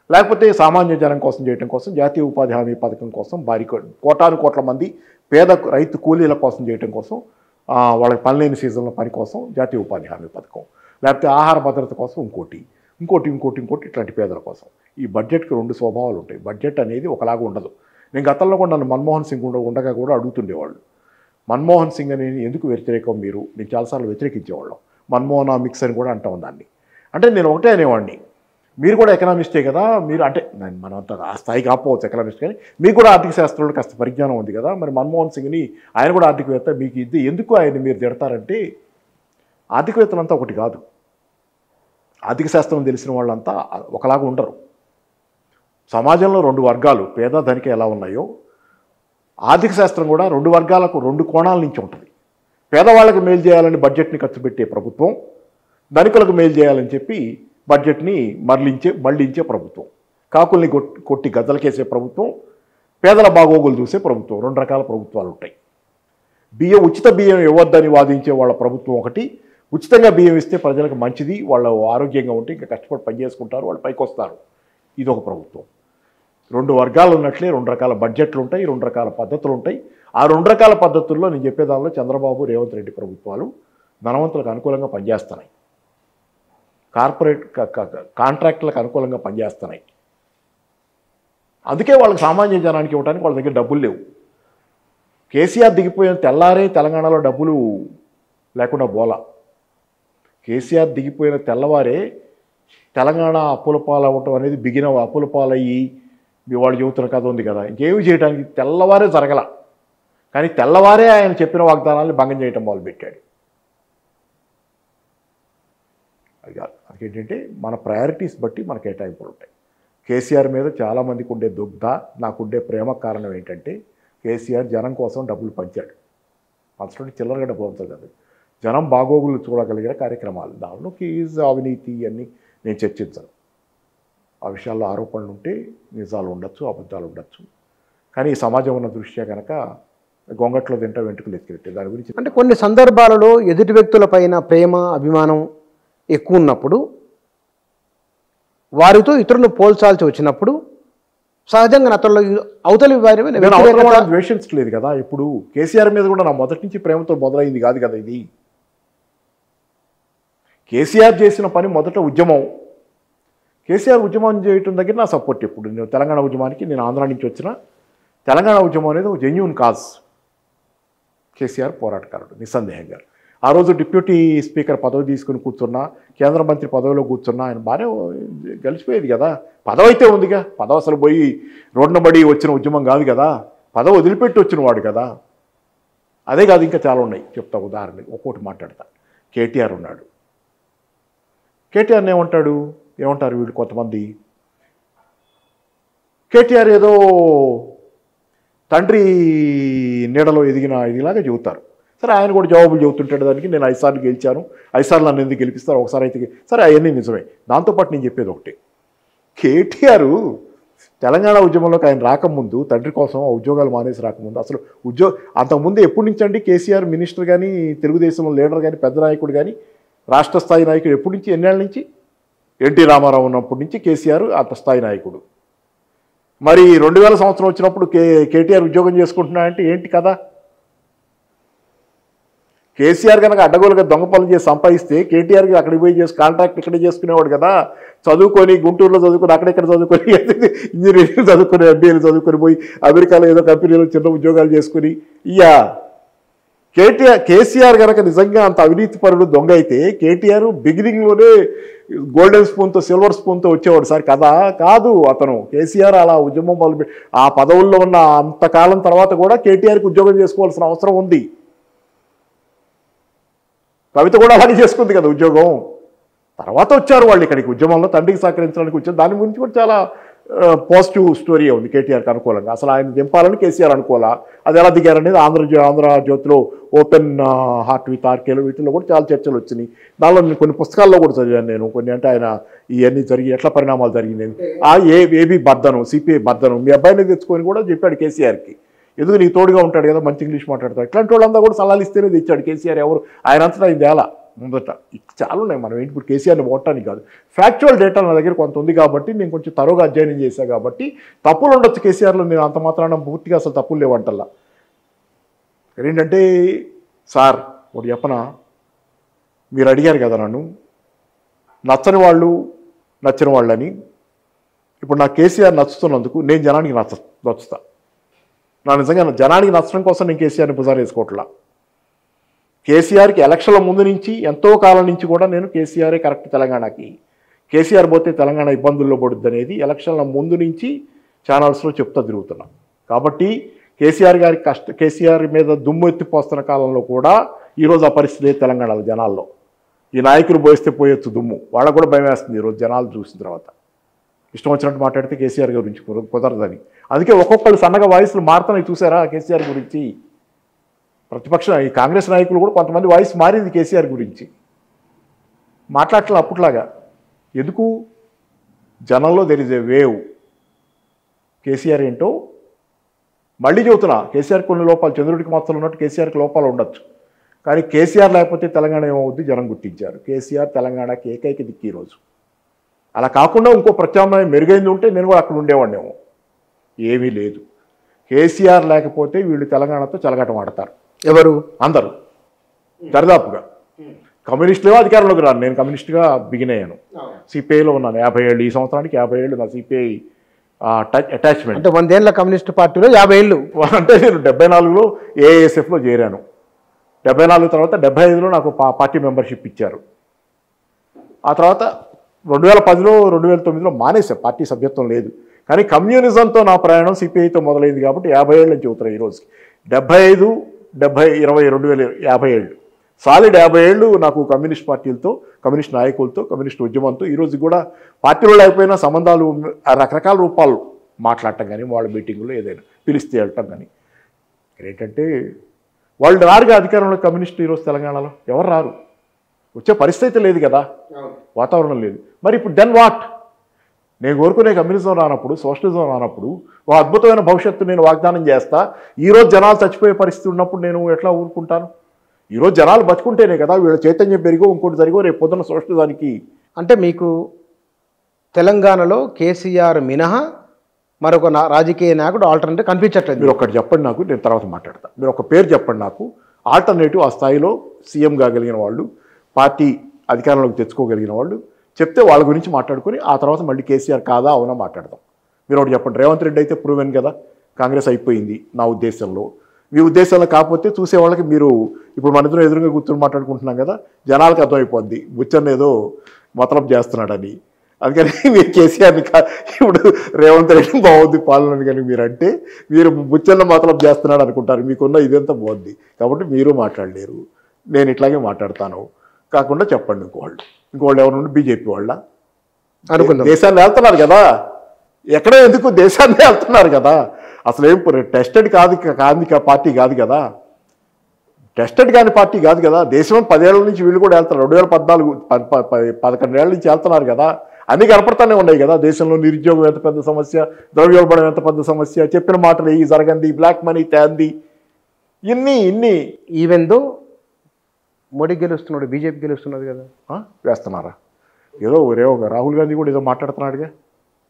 లేకపోతే సామాన్య జనం కోసం చేయడం కోసం జాతీయ ఉపాధి హామీ పథకం కోసం భారీ కోట్ల మంది పేద రైతు కూలీల కోసం చేయడం కోసం, వాళ్ళకి పని లేని సీజన్లో పని కోసం జాతీయ ఉపాధి హామీ పథకం, లేకపోతే ఆహార భద్రత కోసం ఇంకోటి ఇట్లాంటి పేదల కోసం. ఈ బడ్జెట్కి 2 స్వభావాలు ఉంటాయి. బడ్జెట్ అనేది ఒకలాగా ఉండదు. నేను గతంలో కూడా నన్ను మన్మోహన్ సింగ్ ఉండగా కూడా అడుగుతుండేవాళ్ళు, మన్మోహన్ సింగ్ అనేది ఎందుకు వ్యతిరేకం మీరు? నేను చాలాసార్లు వ్యతిరేకించేవాళ్ళం. మన్మోహనామిక్స్ అని కూడా అంటాం దాన్ని. అంటే నేను ఒకటే అనేవాడిని, మీరు కూడా ఎకనామిస్టే కదా, మీరు అంటే మనం అంత ఆ స్థాయికి ఆపోవచ్చు ఎకనామిస్ట్, కానీ మీకు కూడా ఆర్థిక శాస్త్రంలో కాస్త పరిజ్ఞానం ఉంది కదా, మరి మన్మోహన్ సింగ్ని ఆయన కూడా ఆర్థికవేత్త, మీకు ఇది ఎందుకు ఆయన మీరు తిడతారంటే, ఆర్థికవేత్తలంతా ఒకటి కాదు. ఆర్థిక శాస్త్రం తెలిసిన వాళ్ళంతా ఒకలాగా ఉండరు. సమాజంలో 2 వర్గాలు పేద ధనిక ఎలా ఉన్నాయో, ఆర్థిక శాస్త్రం కూడా 2 వర్గాలకు 2 కోణాల నుంచి ఉంటుంది. పేదవాళ్ళకి మేలు చేయాలని బడ్జెట్ని ఖర్చు పెట్టే ప్రభుత్వం, ధనికులకు మేలు చేయాలని చెప్పి బడ్జెట్ని మళ్లించే ప్రభుత్వం, కాకుల్ని కొట్టి గద్దలకేసే ప్రభుత్వం, పేదల బాగోగులు చూసే ప్రభుత్వం. 2 రకాల ప్రభుత్వాలు ఉంటాయి. ఉచిత బియ్యం ఇవ్వద్దని వాదించే వాళ్ళ ప్రభుత్వం ఒకటి, ఉచితంగా బియ్యం ఇస్తే ప్రజలకు మంచిది, వాళ్ళు ఆరోగ్యంగా ఉంటే ఇంకా కష్టపడి పని చేసుకుంటారు, వాళ్ళు పైకి వస్తారు, ఇది ఒక ప్రభుత్వం. 2 వర్గాలు ఉన్నట్లే 2 రకాల బడ్జెట్లు ఉంటాయి, 2 రకాల పద్ధతులు ఉంటాయి. ఆ 2 రకాల పద్ధతుల్లో నేను చెప్పేదానిలో చంద్రబాబు, రేవంత్ రెడ్డి ప్రభుత్వాలు ధనవంతులకు అనుకూలంగా పనిచేస్తున్నాయి, కాంట్రాక్టులకు అనుకూలంగా పనిచేస్తున్నాయి. అందుకే వాళ్ళకి సామాన్య జనానికి ఇవ్వడానికి వాళ్ళ దగ్గర డబ్బులు లేవు. కేసీఆర్ దిగిపోయిన తెల్లారే తెలంగాణలో డబ్బులు లేకుండా బోలా. కేసీఆర్ దిగిపోయిన తెల్లవారే తెలంగాణ అప్పుల పాలవ్వటం అనేది అప్పుల పాలయ్యి మీ వాళ్ళు చెబుతున్న కథ ఉంది కదా, ఇంకేమి చేయడానికి తెల్లవారే జరగల. కానీ తెల్లవారే ఆయన చెప్పిన వాగ్దానాన్ని భంగం చేయటం మొదలుపెట్టాడు. అది కాదు, అదేంటంటే మన ప్రయారిటీస్ బట్టి మన కేటాయింపులు ఉంటాయి. కేసీఆర్ మీద చాలామందికి ఉండే దుగ్ధ, నాకుండే ప్రేమ కారణం ఏంటంటే కేసీఆర్ జనం కోసం డబ్బులు పంచాడు. పంచడం చిల్లరగా డబ్బు అవుతుంది కదా, జనం బాగోగులు చూడగలిగిన కార్యక్రమాలు. దానిలో కేజ్ అవినీతి అన్నీ నేను చర్చించను. ఆ విషయాల్లో ఆరోపణలు ఉంటే నిజాలు ఉండొచ్చు, అబద్ధాలు ఉండొచ్చు. కానీ ఈ సమాజం ఉన్న దృష్ట్యా కనుక గొంగట్లో తింటా వెంట్రుకలు ఎత్తిపెట్టే దాని గురించి అంటే కొన్ని సందర్భాలలో ఎదుటి వ్యక్తులపైన ప్రేమ అభిమానం ఎక్కువ ఉన్నప్పుడు వారితో ఇతరులను పోల్చాల్సి వచ్చినప్పుడు సహజంగా అతను అవతలి వారి ద్వేషించలేదు కదా. ఇప్పుడు కేసీఆర్ మీద కూడా నా మొదటి నుంచి ప్రేమతో మొదలైంది కాదు కదా ఇది. కేసీఆర్ చేసిన పని మొదట ఉద్యమం. కేసీఆర్ ఉద్యమం చేయటం దగ్గర నా సపోర్ట్. ఇప్పుడు నేను తెలంగాణ ఉద్యమానికి, నేను ఆంధ్ర నుంచి వచ్చిన తెలంగాణ ఉద్యమం అనేది ఒక జెన్యూన్ కాజ్. కేసీఆర్ పోరాటకారుడు నిస్సందేహంగా. ఆ రోజు డిప్యూటీ స్పీకర్ పదవి తీసుకుని కూర్చున్నా, కేంద్ర మంత్రి పదవిలో కూర్చున్నా ఆయన బాగానే గెలిచిపోయేది కదా. పదవి అయితే ఉందిగా, పదవి అసలు పోయి రోడ్డున బడి వచ్చిన ఉద్యమం కాదు కదా, పదవి వదిలిపెట్టి వచ్చిన వాడు కదా. అదే కాదు, ఇంకా చాలా ఉన్నాయి చెప్తా. ఉదాహరణ ఒక్కోటి మాట్లాడతా. కేటీఆర్ ఉన్నాడు. కేటీఆర్ని ఏమంటారు వీళ్ళు కొంతమంది, కేటీఆర్ ఏదో తండ్రి నీడలో ఎదిగిన ఇదిలాగా చెబుతారు. సరే, ఆయన కూడా జవాబులు చెబుతుంటాడు దానికి. నేను 5 సార్లు గెలిచాను, 5 సార్లు నన్ను ఎందుకు గెలిపిస్తారు, ఒకసారి అయితే సరే, అవన్నీ నిజమే. దాంతోపాటు నేను చెప్పేది ఒకటి, కేటీఆర్ తెలంగాణ ఉద్యమంలోకి ఆయన రాకముందు, తండ్రి కోసం ఉద్యోగాలు మానేసి రాకముందు, అసలు అంతకుముందు ఎప్పటి నుంచి అండి కేసీఆర్ మినిస్టర్ కానీ, తెలుగుదేశం లీడర్ కానీ, పెద్ద నాయకుడు కానీ, రాష్ట్ర స్థాయి నాయకుడు ఎప్పటి నుంచి, ఎన్నేళ్ళ నుంచి? ఎన్టీ రామారావు ఉన్నప్పటి నుంచి కేసీఆర్ అంత స్థాయి నాయకుడు. మరి 2000 సంవత్సరం వచ్చినప్పుడు కేటీఆర్ ఉద్యోగం చేసుకుంటున్నాడంటే ఏంటి కదా? కేసీఆర్ కనుక అడ్డగోలుగా దొంగ పనులు చేసి సంపాదిస్తే కేటీఆర్కి అక్కడికి పోయి చేసి కాంట్రాక్ట్ ఇక్కడే చేసుకునేవాడు కదా. చదువుకొని గుంటూరులో చదువుకొని, అక్కడెక్కడ చదువుకొని, ఇంజనీరింగ్ చదువుకొని, ఎంబీఏలు చదువుకొని పోయి అమెరికాలో ఏదో కంపెనీలో చిన్న ఉద్యోగాలు చేసుకుని, కేసీఆర్ కనుక నిజంగా అంత అవినీతి పరుడు దొంగ అయితే కేటీఆర్ బిగినింగ్లోనే గోల్డెన్ స్పూన్తో, సిల్వర్ స్పూన్తో వచ్చేవాడు సార్ కదా. కాదు, అతను కేసీఆర్ అలా ఉద్యమం మొదలుపెట్టి ఆ పదవుల్లో ఉన్న అంతకాలం తర్వాత కూడా కేటీఆర్కి ఉద్యోగం చేసుకోవాల్సిన అవసరం ఉంది. కవిత కూడా అలాగే చేసుకుంది కదా ఉద్యోగం. తర్వాత వచ్చారు వాళ్ళు ఇక్కడికి, ఉద్యమంలో తండ్రికి సహకరించడానికి వచ్చారు. దాని గురించి కూడా చాలా పాజిటివ్ స్టోరీ ఉంది కేటీఆర్కి అనుకూలంగా. అసలు ఆయన దింపాలని కేసీఆర్ అనుకోవాలా, అది ఎలా దిగారనేది ఆంధ్రజ్యోతిలో ఓపెన్ హార్ట్ విత్ ఆర్కేలో వీటిలో కూడా చాలా చర్చలు వచ్చినాయి. దానిలో నేను కొన్ని పుస్తకాల్లో కూడా చదివాను నేను కొన్ని. అంటే ఆయన ఇవన్నీ జరిగి ఎట్లా పరిణామాలు జరిగినాయి, ఏబీ బద్దను, సిపిఐ బద్దను మీ అబ్బాయిని తెచ్చుకొని కూడా చెప్పాడు కేసీఆర్కి. ఎందుకు నీకు తోడుగా ఉంటాడు కదా, మంచి ఇంగ్లీష్ మాట్లాడతాడు. ఇట్లాంటి వాళ్ళంతా కూడా సలహాలు ఇస్తేనే తెచ్చాడు కేసీఆర్. ఎవరు ఆయన అంతటా ఆయన తేలా ముందట. చాలా ఉన్నాయి. మనం ఏంటి ఇప్పుడు కేసీఆర్ని ఓడటానికి కాదు, ఫ్యాక్చువల్ డేటా నా దగ్గర కొంత ఉంది కాబట్టి నేను కొంచెం తరువుగా అధ్యయనం చేశాను కాబట్టి తప్పులు ఉండొచ్చు కేసీఆర్లో. నేను అంత మాత్రాన పూర్తిగా అసలు తప్పులు లేవంటల్లా. ఏంటంటే సార్ ఒకటి చెప్పనా, మీరు అడిగారు కదా నన్ను నచ్చని వాళ్ళు నచ్చిన వాళ్ళని. ఇప్పుడు నాకు కేసీఆర్ నచ్చుతున్నందుకు నేను జనానికి నచ్చుతా. నా నిజంగా జనానికి నచ్చడం కోసం నేను కేసీఆర్ని భుజాలు వేసుకోవట్లా. కేసీఆర్కి ఎలక్షన్ల ముందు నుంచి ఎంతో కాలం నుంచి కూడా నేను కేసీఆరే కరెక్ట్ తెలంగాణకి, కేసీఆర్ పోతే తెలంగాణ ఇబ్బందుల్లో పడుద్ది అనేది ఎలక్షన్ల ముందు నుంచి ఛానల్స్లో చెప్తా తిరుగుతున్నా. కాబట్టి కేసీఆర్ మీద దుమ్ము ఎత్తిపోస్తున్న కాలంలో కూడా ఈరోజు ఆ పరిస్థితి తెలంగాణలో జనాల్లో. ఈ నాయకులు పోయిస్తే పోయొచ్చు దుమ్ము, వాళ్ళకు కూడా భయం వేస్తుంది ఈరోజు జనాలు చూసిన తర్వాత. ఇష్టం వచ్చినట్టు మాట్లాడితే కేసీఆర్ గురించి కుదరదని. అందుకే ఒక్కొక్కళ్ళు సన్నగా వాయిస్లు మారుతున్నాయి చూసారా కేసీఆర్ గురించి. ప్రతిపక్ష ఈ కాంగ్రెస్ నాయకులు కూడా కొంతమంది వాయిస్ మారింది కేసీఆర్ గురించి, మాట్లాడటం అప్పట్లాగా. ఎందుకు? జనంలో there is a wave. KCR ఏంటో మళ్ళీ చెబుతున్నా, కేసీఆర్ కొన్ని లోపాలు, చంద్రుడికి మొత్తం ఉన్నట్టు కేసీఆర్కి లోపాలు ఉండొచ్చు. కానీ కేసీఆర్ లేకపోతే తెలంగాణ ఏమవుద్ది జనం గుర్తించారు. కేసీఆర్ తెలంగాణకి ఏకైక దిక్కు ఈరోజు. అలా కాకుండా ఇంకో ప్రత్యామ్నాయం మెరుగైంది ఉంటే నేను కూడా అక్కడ ఉండేవాడినేమో. ఏమీ లేదు. కేసీఆర్ లేకపోతే వీళ్ళు తెలంగాణతో చెలగాటం ఆడతారు. ఎవరు? అందరూ దరిదాపుగా. కమ్యూనిస్టులుగా అధికారంలోకి రాను. నేను కమ్యూనిస్ట్గా బిగిన్ అయ్యాను, సిపిఐలో ఉన్నాను 50 ఏళ్ళు. ఈ సంవత్సరానికి 50 ఏళ్ళు నా సిపిఐ అటాచ్మెంట్. అంటే 100 ఏళ్ల కమ్యూనిస్ట్ పార్టీలో 50 ఏళ్ళు. అంటే నేను 74లో ఏఐఎస్ఎఫ్లో చేరాను. 74 తర్వాత 75లో నాకు పార్టీ మెంబర్షిప్ ఇచ్చారు. ఆ తర్వాత 2010లో 2009లో మానేసా, పార్టీ సభ్యత్వం లేదు. కానీ కమ్యూనిజంతో నా ప్రయాణం సిపిఐతో మొదలైంది కాబట్టి 50 ఏళ్ళ నుంచి అవుతున్నాయి ఈ రోజుకి. 75, 70, 20, 2050 ఏళ్ళు, సాలిడ్ 50 ఏళ్ళు నాకు కమ్యూనిస్ట్ పార్టీలతో, కమ్యూనిస్ట్ నాయకులతో, కమ్యూనిస్ట్ ఉద్యమంతో. ఈరోజు కూడా పార్టీలో లేకపోయినా సంబంధాలు రకరకాల రూపాలు మాట్లాడటం కానీ, వాళ్ళ మీటింగులో ఏదైనా పిలిస్తే వెళ్ళటం కానీ. ఏంటంటే వాళ్ళు రారుగా అధికారంలో కమ్యూనిస్టులు ఈరోజు తెలంగాణలో ఎవరు రారు, వచ్చే పరిస్థితి లేదు కదా, వాతావరణం లేదు. మరి ఇప్పుడు దెన్ వాట్? నేను కోరుకునే కమ్యూనిజం రానప్పుడు, సోషలిజం రానప్పుడు, ఒక అద్భుతమైన భవిష్యత్తు నేను వాగ్దానం చేస్తా, ఈరోజు జనాలు చచ్చిపోయే పరిస్థితి ఉన్నప్పుడు నేను ఎట్లా ఊరుకుంటాను? ఈరోజు జనాలు బతుకుంటేనే కదా వీళ్ళ చైతన్యం పెరిగో ఇంకోటి జరిగో రేపు పొద్దున్న సోషలిజానికి. అంటే మీకు తెలంగాణలో కేసీఆర్ మినహా మరొక రాజకీయ నాయకుడు ఆల్టర్నేటివ్ కనిపించట్లేదు. మీరు ఒక్కటి చెప్పండి నాకు, నేను తర్వాత మాట్లాడతా. మీరు ఒక పేరు చెప్పండి నాకు, ఆల్టర్నేటివ్ ఆ స్థాయిలో సీఎం కాగలిగిన వాళ్ళు, పార్టీ అధికారంలోకి తెచ్చుకోగలిగిన వాళ్ళు చెప్తే వాళ్ళ గురించి మాట్లాడుకొని ఆ తర్వాత మళ్ళీ కేసీఆర్ కాదా అవునా మాట్లాడదాం. మీరు ఒకటి చెప్పండి. రేవంత్ రెడ్డి అయితే ప్రూవెన్ కదా, కాంగ్రెస్ అయిపోయింది నా ఉద్దేశంలో. మీ ఉద్దేశంలో కాకపోతే చూసేవాళ్ళకి మీరు ఇప్పుడు మన ఇద్దరు ఎదురుగా కూర్చొని మాట్లాడుకుంటున్నాం కదా, జనాలకు అర్థమైపోద్ది బుచ్చన్న ఏదో మతలబ్ చేస్తున్నాడని. అందుకని మీరు కేసీఆర్ని ఇప్పుడు రేవంత్ రెడ్డి బాగుంది పాలన కానీ మీరంటే మీరు బుచ్చన్న మతలబ్ చేస్తున్నాడు అనుకుంటారు. మీకున్న ఇదంతా బాగుంది కాబట్టి మీరు మాట్లాడలేరు, నేను ఇట్లాగే మాట్లాడతాను. కాకుండా చెప్పండి ఇంకోళ్ళు ఎవరు బీజేపీ వాళ్ళ అనుకుందాం. దేశాన్ని వెళ్తున్నారు కదా, ఎక్కడో ఎందుకు దేశాన్ని వెళ్తున్నారు కదా. అసలు ఏం టెస్టెడ్ కాదు పార్టీ కాదు కదా, టెస్టెడ్ కాని పార్టీ కాదు కదా. దేశం 10 ఏళ్ల నుంచి వీళ్ళు కూడా వెళ్తున్నారు. 2014, 11 ఏళ్ల నుంచి వెళ్తున్నారు కదా. అన్నీ కనపడతానే ఉన్నాయి కదా. దేశంలో నిరుద్యోగం ఎంత పెద్ద సమస్య, ద్రవ్యోల్బణం ఎంత పెద్ద సమస్య, చెప్పిన మాటలు ఈ జరగంది, బ్లాక్ మనీ తేంది, ఇన్ని ఈవెన్ దో మోడీ గెలుస్తున్నాడు, బీజేపీ గెలుస్తున్నది కదా, వేస్తున్నారా? ఏదో రాహుల్ గాంధీ కూడా ఏదో మాట్లాడుతున్నాడుగా,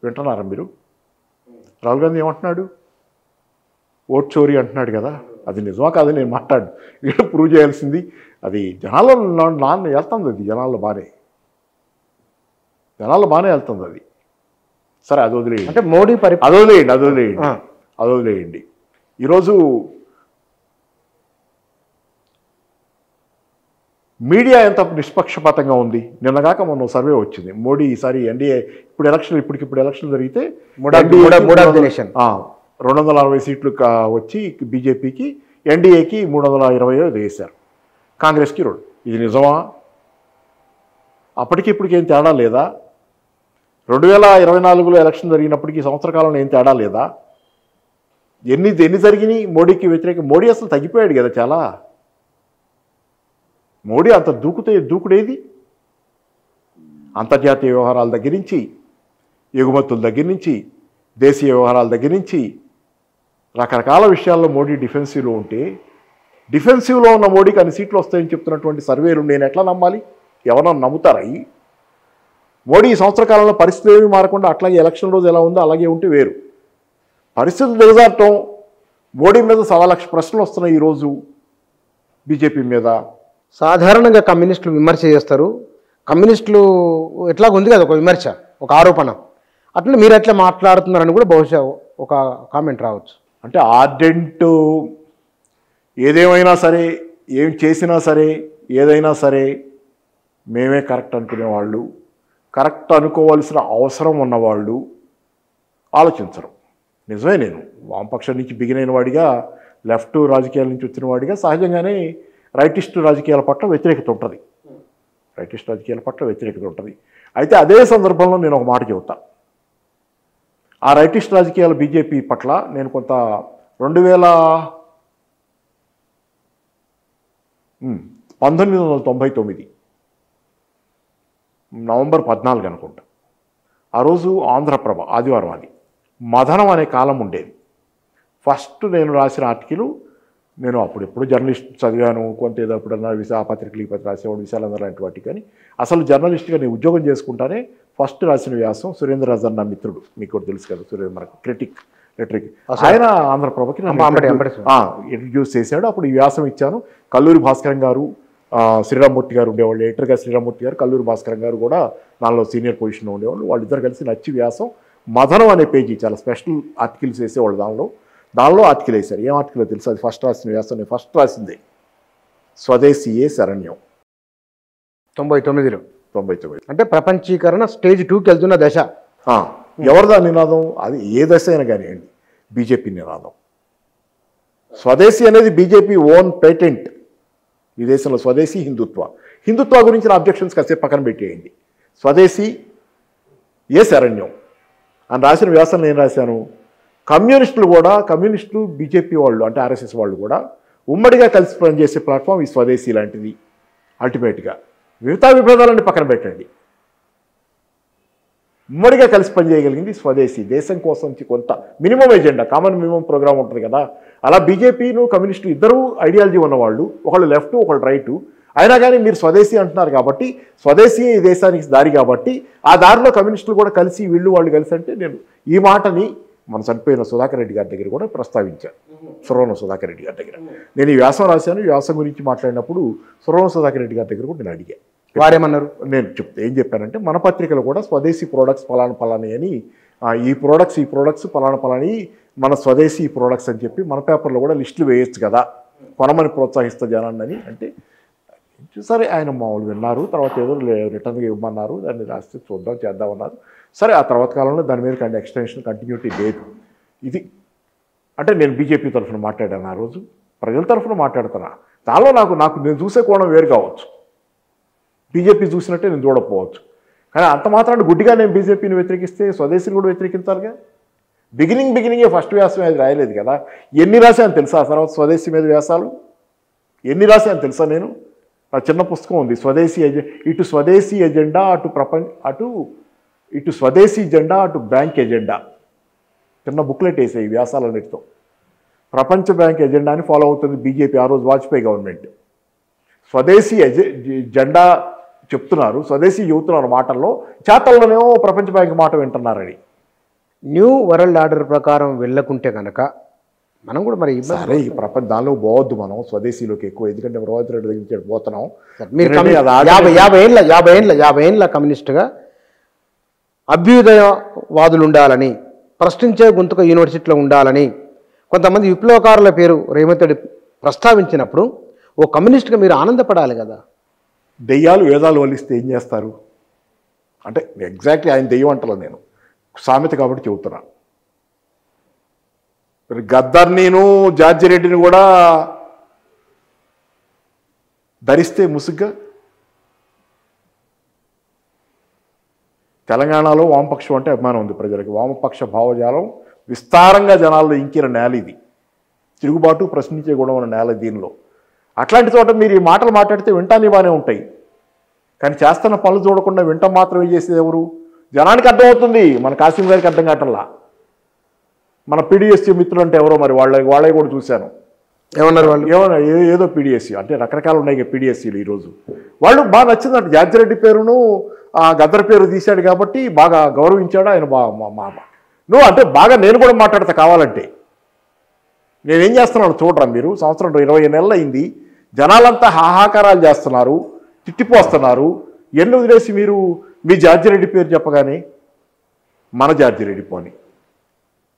వింటున్నారా మీరు? రాహుల్ గాంధీ ఏమంటున్నాడు? ఓట్ చోరీ అంటున్నాడు కదా. అది నిజమా కాదు నేను మాట్లాడు, ఇక్కడ ప్రూవ్ చేయాల్సింది. అది జనాల్లో వెళ్తుంది, అది జనాల్లో బాగానే వెళ్తుంది అది. సరే అది వదిలేయండి. అంటే మోడీ అదొదిలేయండి. ఈరోజు మీడియా ఎంత నిష్పక్షపాతంగా ఉంది. నిన్నగాక మొన్న సర్వే వచ్చింది, మోడీ ఈసారి ఎన్డీఏ ఇప్పుడు ఎలక్షన్ జరిగితే 260 సీట్లు వచ్చి బీజేపీకి, ఎన్డీఏకి 320 వేశారు, కాంగ్రెస్కి 2. ఇది నిజమా? అప్పటికి ఇప్పటికి ఏం తేడా లేదా? 2024లో ఎలక్షన్ జరిగినప్పటికీ సంవత్సర కాలంలో ఏం తేడా లేదా? ఎన్ని జరిగినాయి మోడీకి వ్యతిరేక? మోడీ అసలు తగ్గిపోయాడు కదా చాలా. మోడీ అంత దూకుడేది? అంతర్జాతీయ వ్యవహారాల దగ్గర నుంచి, ఎగుమతుల దగ్గర నుంచి, దేశీయ వ్యవహారాల దగ్గర నుంచి రకరకాల విషయాల్లో మోడీ డిఫెన్సివ్లో ఉంటే, డిఫెన్సివ్లో ఉన్న మోడీకి అన్ని సీట్లు వస్తాయని చెప్తున్నటువంటి సర్వేలు నేను ఎట్లా నమ్మాలి? ఎవరన్నా నమ్ముతారా? మోడీ ఈ సంవత్సర కాలంలో పరిస్థితులు ఏమీ మారకుండా అట్లాగే ఎలక్షన్ రోజు ఎలా ఉందో అలాగే ఉంటే వేరు. పరిస్థితులు దిగజారటం, మోడీ మీద 1,00,000 ప్రశ్నలు వస్తున్నాయి ఈరోజు బీజేపీ మీద. సాధారణంగా కమ్యూనిస్టులు విమర్శ చేస్తారు. కమ్యూనిస్టులు ఎట్లాగ ఉంది కదా ఒక విమర్శ, ఒక ఆరోపణ, అట్లా మీరు ఎట్లా మాట్లాడుతున్నారని కూడా బహుశా ఒక కామెంట్ రావచ్చు. అంటే ఆర్డెంట్ ఏదేమైనా సరే, ఏం చేసినా సరే, ఏదైనా సరే మేమే కరెక్ట్ అనుకునేవాళ్ళు, కరెక్ట్ అనుకోవాల్సిన అవసరం ఉన్నవాళ్ళు ఆలోచించరు. నిజమే, నేను వామపక్షం నుంచి బిగినైన వాడిగా, లెఫ్ట్ రాజకీయాల నుంచి వచ్చిన వాడిగా సహజంగానే రైటిస్ట్ రాజకీయాల పట్ల వ్యతిరేకత ఉంటుంది. అయితే అదే సందర్భంలో నేను ఒక మాట చెబుతా. ఆ రైటిస్ట్ రాజకీయాల బీజేపీ పట్ల నేను కొంత 1999 నవంబర్ 14 అనుకుంటా, ఆ రోజు ఆంధ్రప్రభ ఆదివారం, అది మదనం అనే కాలం ఉండేది. ఫస్ట్ నేను రాసిన ఆర్టికల్, నేను అప్పుడెప్పుడు జర్నలిస్ట్ చదివాను, కొంత ఏదో ఎప్పుడన్నా ఆ పత్రికలు ఈ పత్రిక రాసేవాడు, విశాలందరూ లాంటి వాటికి. కానీ అసలు జర్నలిస్ట్గా నేను ఉద్యోగం చేసుకుంటానే ఫస్ట్ రాసిన వ్యాసం సురేంద్ర రాజన్, నా మిత్రుడు, మీకు కూడా తెలుసు కదా, సురేంద్ర క్రిటిక్ లిటరీకి, ఆయన ఆంధ్రప్రభకి ఇంట్రడ్యూస్ చేశాడు. అప్పుడు ఈ వ్యాసం ఇచ్చాను. కల్లూరి భాస్కరం గారు, శ్రీరామ్మూర్తి గారు ఉండేవాళ్ళు, ఎడిటర్గా శ్రీరామ్మూర్తి గారు, కల్లూరి భాస్కరం గారు కూడా నాలో సీనియర్ పొజిషన్లో ఉండేవాళ్ళు. వాళ్ళిద్దరు కలిసి నచ్చి వ్యాసం మదనం అనే పేజీ, చాలా స్పెషల్ ఆర్టికల్స్ వేసేవాళ్ళు దానిలో ఆర్టికల్ వేశారు. ఏం ఆర్టికల్ తెలుసు? అది ఫస్ట్ రాసిన వ్యాసం, నేను ఫస్ట్ రాసిందే స్వదేశీయే శరణ్యం 99 అంటే ప్రపంచీకరణ స్టేజ్ 2కి వెళ్తున్న దశ. ఎవరిదా నినాదం? అది ఏ దశ అయినా కానివ్వండి, బీజేపీ నినాదం. స్వదేశీ అనేది బీజేపీ ఓన్ పేటెంట్. ఈ దేశంలో స్వదేశీ హిందుత్వ గురించిన అబ్జెక్షన్స్ కాసేపు పక్కన పెట్టేయండి. స్వదేశీ ఏ శరణ్యం అని రాసిన వ్యాసం నేను రాశాను. కమ్యూనిస్టులు బీజేపీ వాళ్ళు అంటే ఆర్ఎస్ఎస్ వాళ్ళు కూడా ఉమ్మడిగా కలిసి పనిచేసే ప్లాట్ఫామ్ ఈ స్వదేశీ లాంటిది. అల్టిమేట్గా మిగతా విభేదాలన్నీ పక్కన పెట్టండి, ఉమ్మడిగా కలిసి పనిచేయగలిగింది స్వదేశీ. దేశం కోసం కొంత minimum agenda, common minimum programme ఉంటుంది కదా, అలా బీజేపీను కమ్యూనిస్టులు ఇద్దరూ ఐడియాలజీ ఉన్నవాళ్ళు, ఒకళ్ళు లెఫ్ట్ ఒకళ్ళు రైటు. అయినా కానీ మీరు స్వదేశీ అంటున్నారు కాబట్టి, స్వదేశీ ఈ దేశానికి దారి కాబట్టి, ఆ దారిలో కమ్యూనిస్టులు కూడా కలిసి వాళ్ళు కలిసి అంటే నేను ఈ మాటని మన చనిపోయిన సుధాకర్ రెడ్డి గారి దగ్గర కూడా ప్రస్తావించాను. సురవణ సుధాకర్ రెడ్డి గారి దగ్గర నేను ఈ వ్యాసం రాశాను. ఈ వ్యాసం గురించి మాట్లాడినప్పుడు సురవణ సుధాకర్ రెడ్డి గారి దగ్గర కూడా నేను అడిగాను. వారేమన్నారు? నేను ఏం చెప్పానంటే, మన పత్రికలు కూడా స్వదేశీ ప్రోడక్ట్స్ పలాని అని, ఈ ప్రోడక్ట్స్ పలాని మన స్వదేశీ ప్రోడక్ట్స్ అని చెప్పి మన పేపర్లో కూడా లిస్టులు వేయచ్చు కదా, కొనమని ప్రోత్సహిస్తా జనాన్ని అని అంటే, సరే ఆయన మామూలు విన్నారు. తర్వాత ఏదో రిటర్న్గా ఇవ్వమన్నారు, దాన్ని రాస్తే చేద్దామన్నారు. సరే, ఆ తర్వాత కాలంలో దాని మీద ఎక్స్టెన్షన్ కంటిన్యూటీ లేదు. ఇది అంటే నేను బీజేపీ తరఫున మాట్లాడాను. ఆ రోజు ప్రజల తరఫున మాట్లాడుతున్నా. దానిలో నాకు నేను చూసే కోణం వేరు కావచ్చు, బీజేపీ చూసినట్టే నేను చూడకపోవచ్చు. కానీ అంత మాత్రాన్ని గుడ్డిగా నేను బీజేపీని వ్యతిరేకిస్తే స్వదేశీని కూడా వ్యతిరేకించాలిగా. బిగినింగే ఫస్ట్ వ్యాసం అది రాయలేదు కదా. ఎన్ని రాశాను తెలుసా? ఆ తర్వాత స్వదేశీ మీద వ్యాసాలు ఎన్ని రాశాను తెలుసా? నేను ఆ చిన్న పుస్తకం ఉంది, స్వదేశీ ఇటు స్వదేశీ ఎజెండా ఇటు స్వదేశీ జెండా అటు బ్యాంక్ ఎజెండా. చిన్న బుక్లెట్ వేసాయి వ్యాసాలన్నిటితో. ప్రపంచ బ్యాంక్ ఎజెండాని ఫాలో అవుతుంది బీజేపీ, ఆ రోజు వాజ్పేయి గవర్నమెంట్. స్వదేశీ జెండా చెప్తున్నారు, స్వదేశీ చెబుతున్నారు మాటల్లో, చేతల్లోనేమో ప్రపంచ బ్యాంక్ మాట వింటున్నారని. న్యూ వరల్డ్ ఆర్డర్ ప్రకారం వెళ్ళకుంటే కనుక మనం కూడా మరి సరే, ఈ ప్రపంచ దానిలో పోవద్దు మనం స్వదేశీలోకి ఎక్కువ, ఎందుకంటే రోహిత్ రెడ్డి దగ్గర పోతున్నాం. మీరు 50 ఏళ్ళ కమ్యూనిస్టుగా అభ్యుదయవాదులు ఉండాలని, ప్రశ్నించే గొంతుక యూనివర్సిటీలో ఉండాలని కొంతమంది విప్లవకారుల పేరు రేవంత్ రెడ్డి ప్రస్తావించినప్పుడు ఓ కమ్యూనిస్ట్గా మీరు ఆనందపడాలి కదా. దెయ్యాలు వేదాలు వల్లిస్తే ఏం చేస్తారు అంటే, ఎగ్జాక్ట్లీ ఆయన దెయ్యం అంటలో నేను సామెత కాబట్టి చెబుతున్నా. గద్దర్నీను జార్జి రెడ్డిని కూడా ధరిస్తే ముసుగ్గా. తెలంగాణలో వామపక్షం అంటే అభిమానం ఉంది ప్రజలకు. వామపక్ష భావజాలం విస్తారంగా జనాల్లో ఇంకిన నేల ఇది. తిరుగుబాటు ప్రశ్నించే గుణం ఉన్న నేల దీనిలో. అట్లాంటి చోట మీరు ఈ మాటలు మాట్లాడితే వింటాన్ని బాగానే ఉంటాయి, కానీ చేస్తున్న పనులు చూడకుండా వింటం మాత్రమే చేసేది ఎవరు? జనానికి అర్థమవుతుంది, మన కాసిం గారికి అర్థం కావట్లా. మన పీడిఎస్సీ మిత్రులు అంటే ఎవరో మరి వాళ్ళే కూడా చూశాను. ఏమన్నారు వాళ్ళు? ఏదో పీడిఎస్సీ అంటే రకరకాలు ఉన్నాయి కదా పీడిఎస్సీలు. ఈరోజు వాళ్ళు బాగా నచ్చిందంట, జార్జిరెడ్డి పేరును గద్దర్ పేరు తీశాడు కాబట్టి బాగా గౌరవించాడు ఆయన. నువ్వు అంటే బాగా నేను కూడా మాట్లాడతా కావాలంటే. నేనేం చేస్తున్నాను చూడరా మీరు, సంవత్సరం 20 నెలలు అయింది, జనాలంతా హాహాకారాలు చేస్తున్నారు, తిట్టిపోస్తున్నారు. ఎన్ని వదిలేసి మీరు మీ జార్జిరెడ్డి పేరు చెప్పగానే మన జార్జిరెడ్డి పోని,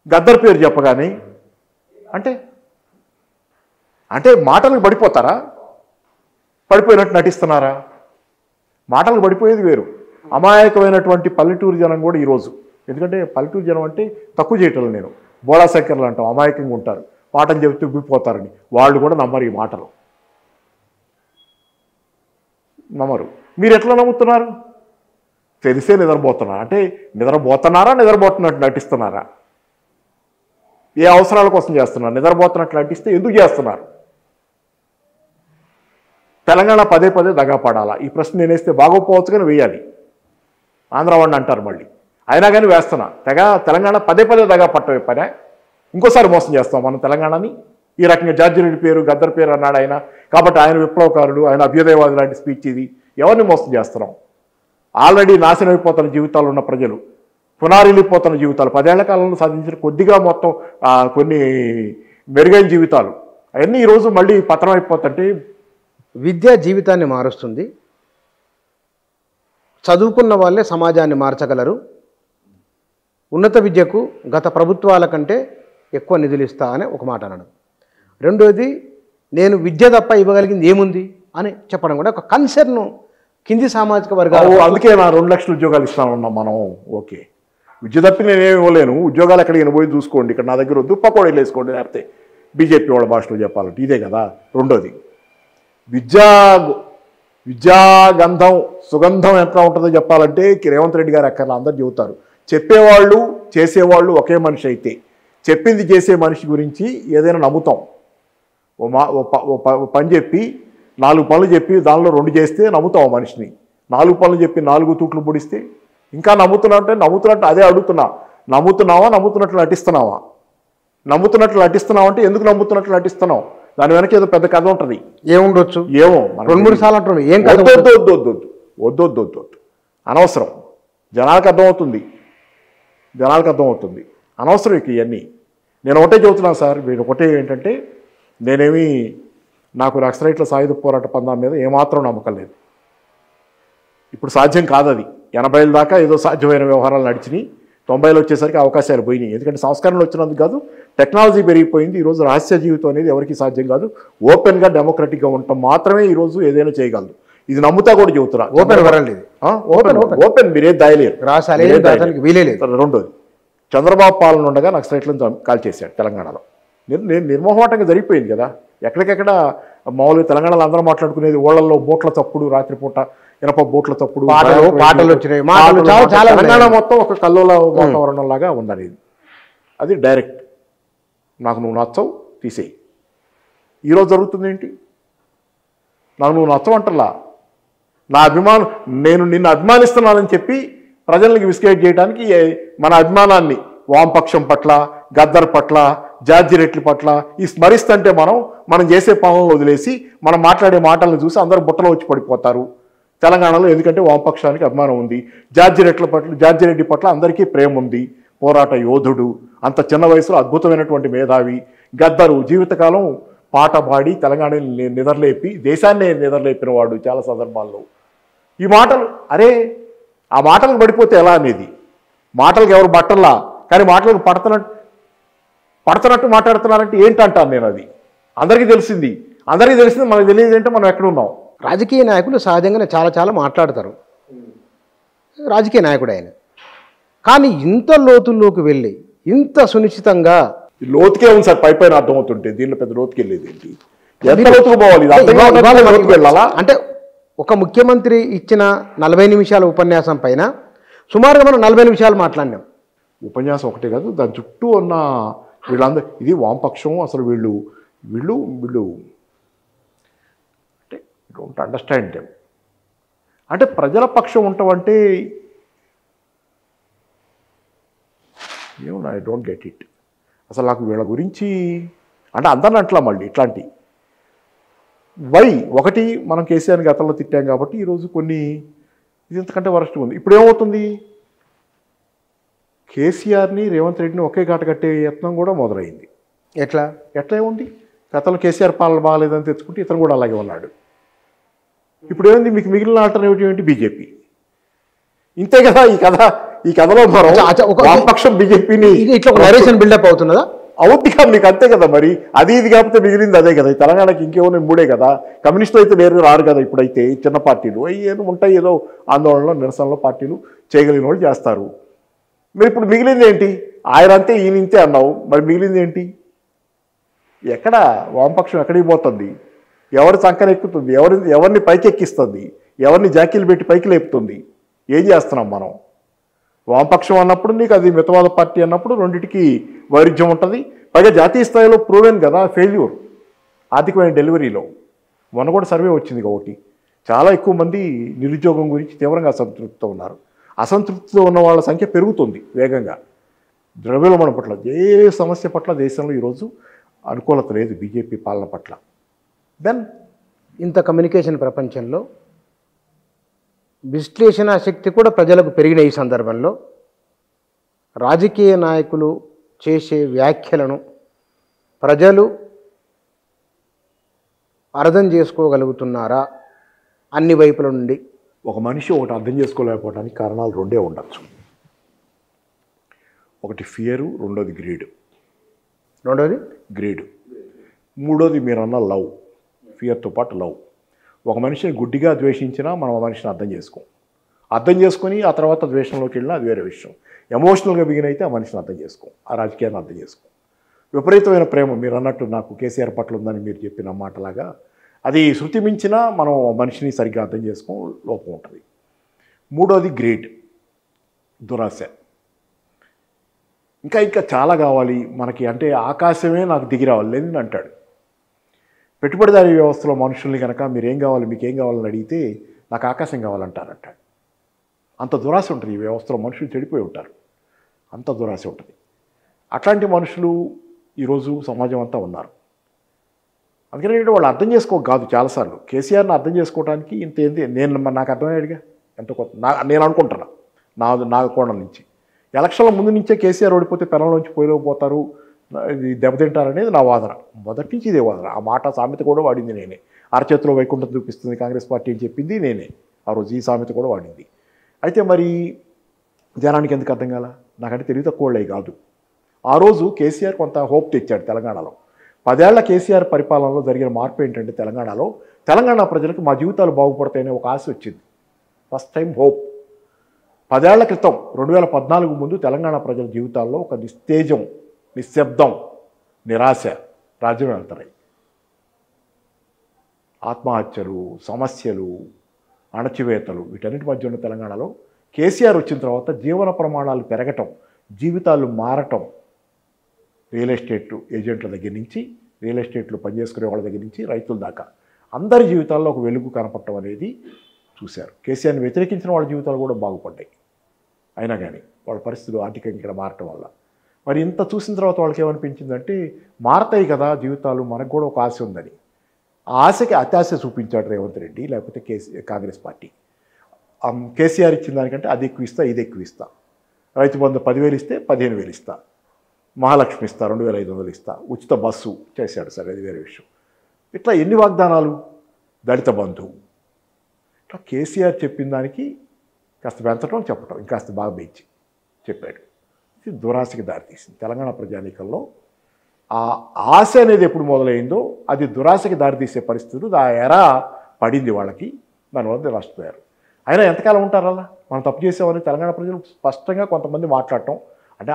గద్దర్ పేరు చెప్పగానే అంటే మాటలకు పడిపోతారా? పడిపోయినట్టు నటిస్తున్నారా? మాటలకు పడిపోయేది వేరు. అమాయకమైనటువంటి పల్లెటూరు జనం కూడా ఈరోజు, ఎందుకంటే పల్లెటూరు జనం అంటే తక్కువ చేయటం నేను, బోళా శంకర్లు అంటాం, అమాయకంగా ఉంటారు, మాటలు చెబితే ఉబ్బిపోతారని. వాళ్ళు కూడా నమ్మరు ఈ మాటలు, నమ్మరు. మీరు ఎట్లా నమ్ముతున్నారు? తెలిసే నిద్రపోతున్నారు అంటే నిద్రపోతున్నట్టు నటిస్తున్నారా? ఏ అవసరాల కోసం చేస్తున్నారు? నిద్రపోతున్నట్లు నటిస్తే ఎందుకు చేస్తున్నారు? తెలంగాణ పదే దగా పడాలా? ఈ ప్రశ్న నేనేస్తే బాగోపోవచ్చు కానీ వేయాలి. ఆంధ్రవాడిని అంటారు మళ్ళీ, అయినా కానీ వేస్తున్నా. తెలంగాణ పదే దగా పట్టవే పనే. ఇంకోసారి మోసం చేస్తాం మనం తెలంగాణని. ఈ రకంగా జార్జిరెడ్డి పేరు గద్దర్ పేరు అన్నాడు ఆయన, కాబట్టి ఆయన విప్లవకారుడు, ఆయన అభ్యుదయవాది లాంటి స్పీచ్ ఇది. ఎవరిని మోసం చేస్తున్నాం? ఆల్రెడీ నాశనం అయిపోతున్న జీవితాలు ఉన్న ప్రజలు, పునారిల్లిపోతున్న జీవితాలు, 10 ఏళ్ల కాలంలో సాధించిన కొద్దిగా మొత్తం కొన్ని మెరుగైన జీవితాలు అవన్నీ ఈరోజు మళ్ళీ పతనం అయిపోతుంటే. విద్య జీవితాన్ని మారుస్తుంది. చదువుకున్న వాళ్ళే సమాజాన్ని మార్చగలరు. ఉన్నత విద్యకు గత ప్రభుత్వాల కంటే ఎక్కువ నిధులు ఇస్తా అని ఒక మాట అనడం. రెండోది, నేను విద్య తప్ప ఇవ్వగలిగింది ఏముంది అని చెప్పడం కూడా ఒక కన్సర్న్ కింది సామాజిక వర్గాలు. అందుకే నా 2 లక్షల ఉద్యోగాలు ఇస్తామన్నాం మనం. ఓకే, విద్య తప్పి నేనేమి ఇవ్వలేను, ఉద్యోగాలు ఎక్కడికి పోయి చూసుకోండి, ఇక్కడ నా దగ్గర వద్దు, పకోడీలు వేసుకోండి, లేకపోతే బీజేపీ వాళ్ళ భాషలో చెప్పాలంటే ఇదే కదా. రెండోది విద్యా గంధం సుగంధం ఎట్లా ఉంటుందో చెప్పాలంటే రేవంత్ రెడ్డి గారు అక్కర్లా, అందరు చెబుతారు. చెప్పేవాళ్ళు చేసేవాళ్ళు ఒకే మనిషి అయితే చెప్పింది చేసే మనిషి గురించి ఏదైనా నమ్ముతాం. ఓ పని చెప్పి 4 పనులు చెప్పి దానిలో 2 చేస్తే నమ్ముతాం ఆ మనిషిని. 4 పనులు చెప్పి 4 తూట్లు పొడిస్తే ఇంకా నమ్ముతున్నట్టు అదే అడుగుతున్నా. నమ్ముతున్నట్లు నటిస్తున్నావా? నమ్ముతున్నట్లు నటిస్తున్నావు అంటే ఎందుకు నమ్ముతున్నట్లు నటిస్తున్నావు? దాని వెనక ఏదో పెద్ద కథ ఉంటుంది. ఏముండొచ్చు? ఏమో 2-3 సార్లు అంటున్నాడు. ఏం కథ? వద్దు అనవసరం. జనాలకు అర్థమవుతుంది, అనవసరం ఇక ఇవన్నీ. నేను ఒకటే చెబుతున్నాను సార్, మీరు ఒకటే ఏంటంటే నాకు నక్సలైట్ల సాయుధ పోరాట పందాం మీద ఏమాత్రం నమ్మకం లేదు. ఇప్పుడు సాధ్యం కాదు అది. 80ల దాకా ఏదో సాధ్యమైన వ్యవహారాలు నడిచినాయి, 90లు వచ్చేసరికి అవకాశాలు పోయినాయి. ఎందుకంటే సంస్కరణలు వచ్చినందుకు కాదు, టెక్నాలజీ పెరిగిపోయింది. ఈరోజు రహస్య జీవితం అనేది ఎవరికి సాధ్యం కాదు. ఓపెన్గా డెమోక్రటిక్గా ఉండటం మాత్రమే ఈరోజు ఏదైనా చేయగలదు. ఇది నమ్ముతా కూడా చెబుతున్నా. ఓపెన్ మీరే దాయలేరు. రెండోది, చంద్రబాబు పాలన ఉండగా నక్సలైట్లను కాల్ చేశాడు తెలంగాణలో. నిర్మోహమాటంగా జరిగిపోయింది కదా. ఎక్కడికెక్కడ మామూలుగా తెలంగాణలో అందరూ మాట్లాడుకునేది ఓళ్లలో బోట్ల తప్పుడు, రాత్రిపూట ఇనప బోట్ల తప్పుడు, పాటలు వచ్చినాయి. తెలంగాణ మొత్తం ఒక కల్లోల వాతావరణం లాగా ఉందని. అది డైరెక్ట్. నాకు నువ్వు నచ్చవు, తీసేయి. ఈరోజు జరుగుతుంది ఏంటి? నాకు నువ్వు నచ్చవంటలా, నా అభిమానం, నేను నిన్ను అభిమానిస్తున్నానని చెప్పి ప్రజలకు మిస్గైడ్ చేయడానికి మన అభిమానాన్ని వామపక్షం పట్ల, గద్దర్ పట్ల, జార్జి రెడ్డి పట్ల ఈ స్మరిస్తుంటే మనం చేసే పనులను వదిలేసి మనం మాట్లాడే మాటలను చూసి అందరూ బుట్టలో వచ్చి పడిపోతారు తెలంగాణలో. ఎందుకంటే వామపక్షానికి అభిమానం ఉంది, జార్జి రెడ్డి పట్ల అందరికీ ప్రేమ ఉంది. పోరాట యోధుడు, అంత చిన్న వయసులో అద్భుతమైనటువంటి మేధావి. గద్దరు జీవితకాలం పాట పాడి తెలంగాణని నిద్రలేపి దేశాన్నే నిద్రలేపిన వాడు చాలా సందర్భాల్లో. ఈ మాటలు ఆ మాటలకు పడిపోతే ఎలా అనేది, మాటలకు ఎవరు బట్టల్లా, కానీ మాటలకు పడుతున్నట్టు మాట్లాడుతున్నారంటే ఏంటంటాను నేను. అది అందరికీ తెలిసింది మనకు తెలియదు అంటే మనం ఎక్కడ ఉన్నాం. రాజకీయ నాయకులు సహజంగానే చాలా మాట్లాడతారు, రాజకీయ నాయకుడు ఆయన. కానీ ఇంత లోతుల్లోకి వెళ్ళి ఇంత సునిశ్చితంగా, లోతుకే ఉంది సార్, పైన అర్థమవుతుంటే దీనిలో పెద్ద లోతుకి వెళ్ళేది ఏంటి? ఎంత లోతుకు పోవాలి అంటే ఒక ముఖ్యమంత్రి ఇచ్చిన 40 నిమిషాల ఉపన్యాసం పైన సుమారుగా మనం 40 నిమిషాలు మాట్లాడినాం. ఉపన్యాసం ఒకటే కాదు, దాని చుట్టూ ఉన్న వీళ్ళందరూ, ఇది వామపక్షం, అసలు వీళ్ళు అంటే డోంట్ అండర్స్టాండ్ దెమ్. అంటే ప్రజల పక్షం ఉంటామంటే ఏమో, ఐ డోంట్ గెట్ ఇట్. అసలు నాకు వీళ్ళ గురించి అంటే అందరిని అట్లా మళ్ళీ ఇట్లాంటి ఒకటి మనం కేసీఆర్ని గతంలో తిట్టాం కాబట్టి ఈరోజు కొన్ని ఇది ఇంతకంటే వరస్ట్ ఉంది. ఇప్పుడు ఏమవుతుంది, కేసీఆర్ని రేవంత్ రెడ్డిని ఒకే ఘాట కట్టే యత్నం కూడా మొదలైంది. ఎట్లా ఏముంది, గతంలో కేసీఆర్ పాలన బాగాలేదని తెచ్చుకుంటే ఇతను కూడా అలాగే ఉన్నాడు. ఇప్పుడు ఏముంది, మీకు మిగిలిన ఆల్టర్నేటివ్ ఏంటి? బీజేపీ. ఇంతే కదా ఈ కథలో వామపక్షం బీజేపీని బిల్డప్ అవుతున్నదా? అవుద్దిగా మీకు అంతే కదా. మరి అది ఇది కాకపోతే మిగిలింది అదే కదా. తెలంగాణకి ఇంకేమో 3 కదా. కమ్యూనిస్టులు అయితే నేరుగా రారు కదా. ఇప్పుడైతే చిన్న పార్టీలు అయ్యేదో ఉంటాయి, ఏదో ఆందోళనలో నిరసనలో పార్టీలు చేయగలిగిన వాళ్ళు చేస్తారు. మరి ఇప్పుడు మిగిలింది ఏంటి? ఆయన అంతే ఈయన ఇంతే అన్నావు, మరి మిగిలింది ఏంటి? ఎక్కడ వామపక్షం ఎక్కడికి పోతుంది? ఎవరి సంకన ఎక్కుతుంది? ఎవరిని పైకి ఎక్కిస్తుంది? ఎవరిని జాకీలు పెట్టి పైకి లేపుతుంది? ఏం చేస్తున్నాం మనం? వామపక్షం అన్నప్పుడు నీకు అది మితవాద పార్టీ అన్నప్పుడు రెండింటికి వైరుధ్యం ఉంటుంది. పైగా జాతీయ స్థాయిలో ప్రూవెన్ కదా ఫెయిల్యూర్ ఆర్థికమైన డెలివరీలో. మొన్న కూడా సర్వే వచ్చింది ఒకటి, చాలా ఎక్కువ మంది నిరుద్యోగం గురించి తీవ్రంగా అసంతృప్తితో ఉన్నారు. అసంతృప్తితో ఉన్న వాళ్ళ సంఖ్య పెరుగుతుంది వేగంగా. ద్రవ్యోల్బణం పట్ల, ఏ సమస్య పట్ల దేశంలో ఈరోజు అనుకూలత లేదు బీజేపీ పాలన పట్ల. దెన్ ఇంత కమ్యూనికేషన్ ప్రపంచంలో విశ్లేషణ శక్తి కూడా ప్రజలకు పెరిగిన ఈ సందర్భంలో రాజకీయ నాయకులు చేసే వ్యాఖ్యలను ప్రజలు అర్థం చేసుకోగలుగుతున్నారా అన్ని వైపుల నుండి? ఒక మనిషి ఒకటి అర్థం చేసుకోలేకపోవడానికి కారణాలు 2 ఉండొచ్చు. ఒకటి ఫియరు, రెండోది గ్రీడు, మూడోది మీరన్న లవ్. ఫియర్తో పాటు లవ్. ఒక మనిషిని గుడ్డిగా ద్వేషించినా మనం ఆ మనిషిని అర్థం చేసుకోం. అర్థం చేసుకొని ఆ తర్వాత ద్వేషంలోకి వెళ్ళినా అది వేరే విషయం. ఎమోషనల్గా బిగిన్ అయితే ఆ మనిషిని అర్థం చేసుకోం, ఆ రాజకీయాన్ని అర్థం చేసుకోం. విపరీతమైన ప్రేమ మీరు అన్నట్టు నాకు కేసీఆర్ పట్ల ఉందని మీరు చెప్పిన మాటలాగా అది శృతి మించినా మనం మనిషిని సరిగ్గా అర్థం చేసుకో లోపం ఉంటుంది. మూడోది గ్రీడ్, దురాశ. ఇంకా చాలా కావాలి మనకి, అంటే ఆకాశమే నాకు దిగి రావాలి లేని అంటాడు. పెట్టుబడిదారీ వ్యవస్థలో మనుషుల్ని కనుక మీరేం కావాలి మీకేం కావాలని అడిగితే నాకు ఆకాశం కావాలంటారంటాడు. అంత దురాశ ఉంటుంది ఈ వ్యవస్థలో, మనుషులు చెడిపోయి ఉంటారు, అంత దురాశ ఉంటుంది. అట్లాంటి మనుషులు ఈరోజు సమాజం అంతా ఉన్నారు. అందుకని వాళ్ళు అర్థం చేసుకోక కాదు చాలాసార్లు కేసీఆర్ని అర్థం చేసుకోవడానికి ఇంత ఏంది నాకు అర్థమయ్యాడుగా ఎంత కొత్త నేను అనుకుంటున్నా నా కోణం నుంచి. ఎలక్షన్ల ముందు నుంచే కేసీఆర్ ఓడిపోతే పెనంలోంచి పోయిపోతారు, ఇది దెబ్బతింటారనేది నా వాదన. మొదటి నుంచి ఇదే వాదన. ఆ మాట సామెత కూడా వాడింది నేనే. అరచేతిలో వైకుంఠం చూపిస్తుంది కాంగ్రెస్ పార్టీ అని చెప్పింది నేనే ఆ రోజు. ఈ సామెత కూడా వాడింది. అయితే మరి జనానికి ఎందుకు అర్థం కాల? నాకంటే తెలివి తక్కువ కాదు. ఆ రోజు కేసీఆర్ కొంత హోప్ తెచ్చాడు తెలంగాణలో. 10 ఏళ్ల కేసీఆర్ పరిపాలనలో జరిగిన మార్పు ఏంటంటే తెలంగాణ ప్రజలకు మా జీవితాలు బాగుపడతాయనే ఒక ఆశ వచ్చింది. First time hope. 10 ఏళ్ల క్రితం 2014 ముందు తెలంగాణ ప్రజల జీవితాల్లో ఒక నిస్తేజం, నిశ్శబ్దం, నిరాశ రాజ్యం వెళ్తాయి. ఆత్మహత్యలు, సమస్యలు, అణచివేతలు, వీటన్నిటి మధ్య ఉన్న తెలంగాణలో కేసీఆర్ వచ్చిన తర్వాత జీవన ప్రమాణాలు పెరగటం, జీవితాలు మారటం, రియల్ ఎస్టేట్ ఏజెంట్ల దగ్గర నుంచి, రియల్ ఎస్టేట్లు పనిచేసుకునే వాళ్ళ దగ్గర నుంచి రైతుల దాకా అందరి జీవితాల్లో ఒక వెలుగు కనపడటం అనేది చూశారు. కేసీఆర్ని వ్యతిరేకించిన వాళ్ళ జీవితాలు కూడా బాగుపడ్డాయి. అయినా కానీ వాళ్ళ పరిస్థితులు ఆర్థికంగా ఇక్కడ మారటం వల్ల మరి ఇంత చూసిన తర్వాత వాళ్ళకి ఏమనిపించిందంటే మారతాయి కదా జీవితాలు, మనకు కూడా ఒక ఆశ ఉందని. ఆ ఆశకి అత్యాశ చూపించాడు రేవంత్ రెడ్డి లేకపోతే కాంగ్రెస్ పార్టీ. కేసీఆర్ ఇచ్చిన దానికంటే అది ఎక్కువ ఇస్తా, ఇది ఎక్కువ ఇస్తా. రైతు బంధు 10,000 ఇస్తే 15,000 ఇస్తా, మహాలక్ష్మి ఇస్తా, 2,500 ఇస్తా, ఉచిత బస్సు చేశాడు సార్, అది వేరే విషయం. ఇట్లా ఎన్ని వాగ్దానాలు, దళిత బంధు. ఇట్లా కేసీఆర్ చెప్పిన దానికి కాస్త పెంచడం చెప్పడం ఇంకాస్త బాగా పెంచి చెప్పాడు. ఇది దురాశకి దారితీసింది. తెలంగాణ ప్రజానీకంలో ఆ ఆశ అనేది ఎప్పుడు మొదలైందో అది దురాశకి దారితీసే పరిస్థితులు ఆ ఎరా పడింది వాళ్ళకి. దానివల్ల నష్టపోయారు. అయినా ఎంతకాలం ఉంటారు అలా? మనం తప్పు చేసామని తెలంగాణ ప్రజలు స్పష్టంగా కొంతమంది మాట్లాడటం. అంటే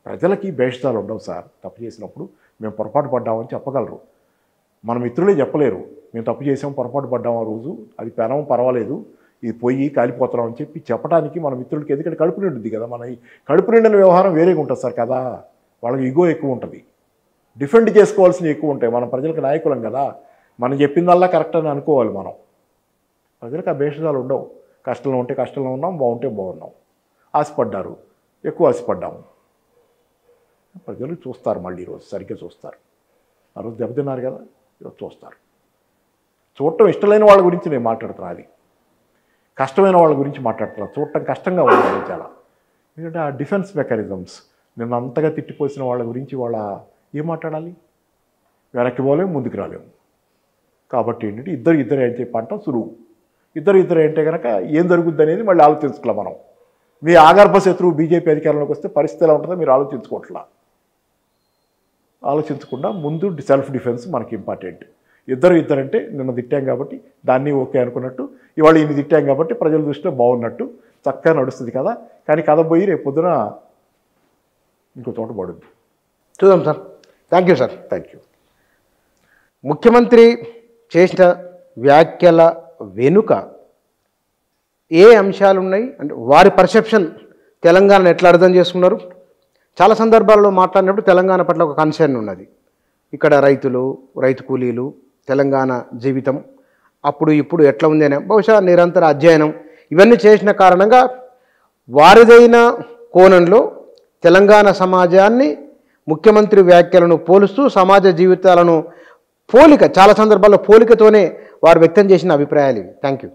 ప్రజలకి భేషజాలు ఉండవు సార్. తప్పు చేసినప్పుడు మేము పొరపాటు పడ్డామని చెప్పగలరు. మన మిత్రులే చెప్పలేరు మేము తప్పు చేసాం, పొరపాటు పడ్డాం ఆ రోజు, అది పెనం పర్వాలేదు, ఇది పొయ్యి కాలిపోతున్నాం అని చెప్పి చెప్పడానికి మన మిత్రులకి. ఎందుకంటే కడుపు నిండుద్ది కదా, మన కడుపు నిండిన వ్యవహారం వేరేగా ఉంటుంది సార్ కదా. వాళ్ళకి ఈగో ఎక్కువ ఉంటుంది, డిఫెండ్ చేసుకోవాల్సినవి ఎక్కువ ఉంటాయి. మన ప్రజలకు నాయకులం కదా, మనం చెప్పిందల్లా కరెక్ట్ అని అనుకోవాలి మనం. ప్రజలకు ఆ భేషజాలు ఉండవు. కష్టంలో ఉంటే కష్టంలో ఉన్నాం, బాగుంటే బాగున్నాం. ఆశపడ్డారు, ఎక్కువ ఆశపడ్డాము. ప్రజలు చూస్తారు, మళ్ళీ ఈరోజు సరిగ్గా చూస్తారు. ఆ రోజు దెబ్బతిన్నారు కదా, ఈరోజు చూస్తారు. చూడటం ఇష్టం లేని వాళ్ళ గురించి నేను మాట్లాడుతున్నా, అది కష్టమైన వాళ్ళ గురించి మాట్లాడుతున్నా. చూడటం కష్టంగా ఉంది చాలా. ఎందుకంటే ఆ డిఫెన్స్ మెకానిజమ్స్, నిన్న అంతగా తిట్టిపోసిన వాళ్ళ గురించి వాళ్ళ ఏం మాట్లాడాలి? వెనక్కి పోలేము, ముందుకు రాలేము. కాబట్టి ఏంటంటే ఇద్దరు అయితే పంట సులువు. ఇద్దరు అంటే కనుక ఏం జరుగుద్ది అనేది మళ్ళీ ఆలోచించుకోవాలి మనం. మీ ఆగర్భ శత్రువు బీజేపీ అధికారంలోకి వస్తే పరిస్థితి ఎలా ఉంటుందో మీరు ఆలోచించకుండా ముందు సెల్ఫ్ డిఫెన్స్ మనకి ఇంపార్టెంట్. ఇద్దరు అంటే నిన్న తిట్టాం కాబట్టి దాన్ని ఓకే అనుకున్నట్టు, ఇవాళ ఈయన తిట్టాం కాబట్టి ప్రజల దృష్టిలో బాగున్నట్టు చక్కగా నడుస్తుంది కదా. కానీ కథ పోయి రేపు పొద్దున ఇంకో చోట పడుద్ది. చూద్దాం sir. Thank you sir. Thank you. ముఖ్యమంత్రి చేసిన వ్యాఖ్యల వెనుక ఏ అంశాలు ఉన్నాయి అంటే వారి పర్సెప్షన్ తెలంగాణను ఎట్లా అర్థం చేసుకున్నారు? చాలా సందర్భాల్లో మాట్లాడినప్పుడు తెలంగాణ పట్ల ఒక కన్సర్న్ ఉన్నది. ఇక్కడ రైతులు, రైతు కూలీలు, తెలంగాణ జీవితం అప్పుడు ఇప్పుడు ఎట్లా ఉంది అని బహుశా నిరంతర అధ్యయనం ఇవన్నీ చేసిన కారణంగా వారిదైన కోణంలో తెలంగాణ సమాజాన్ని ముఖ్యమంత్రి వ్యాఖ్యలను పోలుస్తూ సమాజ జీవితాలను చాలా సందర్భాల్లో పోలికతోనే వారు వ్యక్తం చేసిన అభిప్రాయాలు ఇవి. Thank you.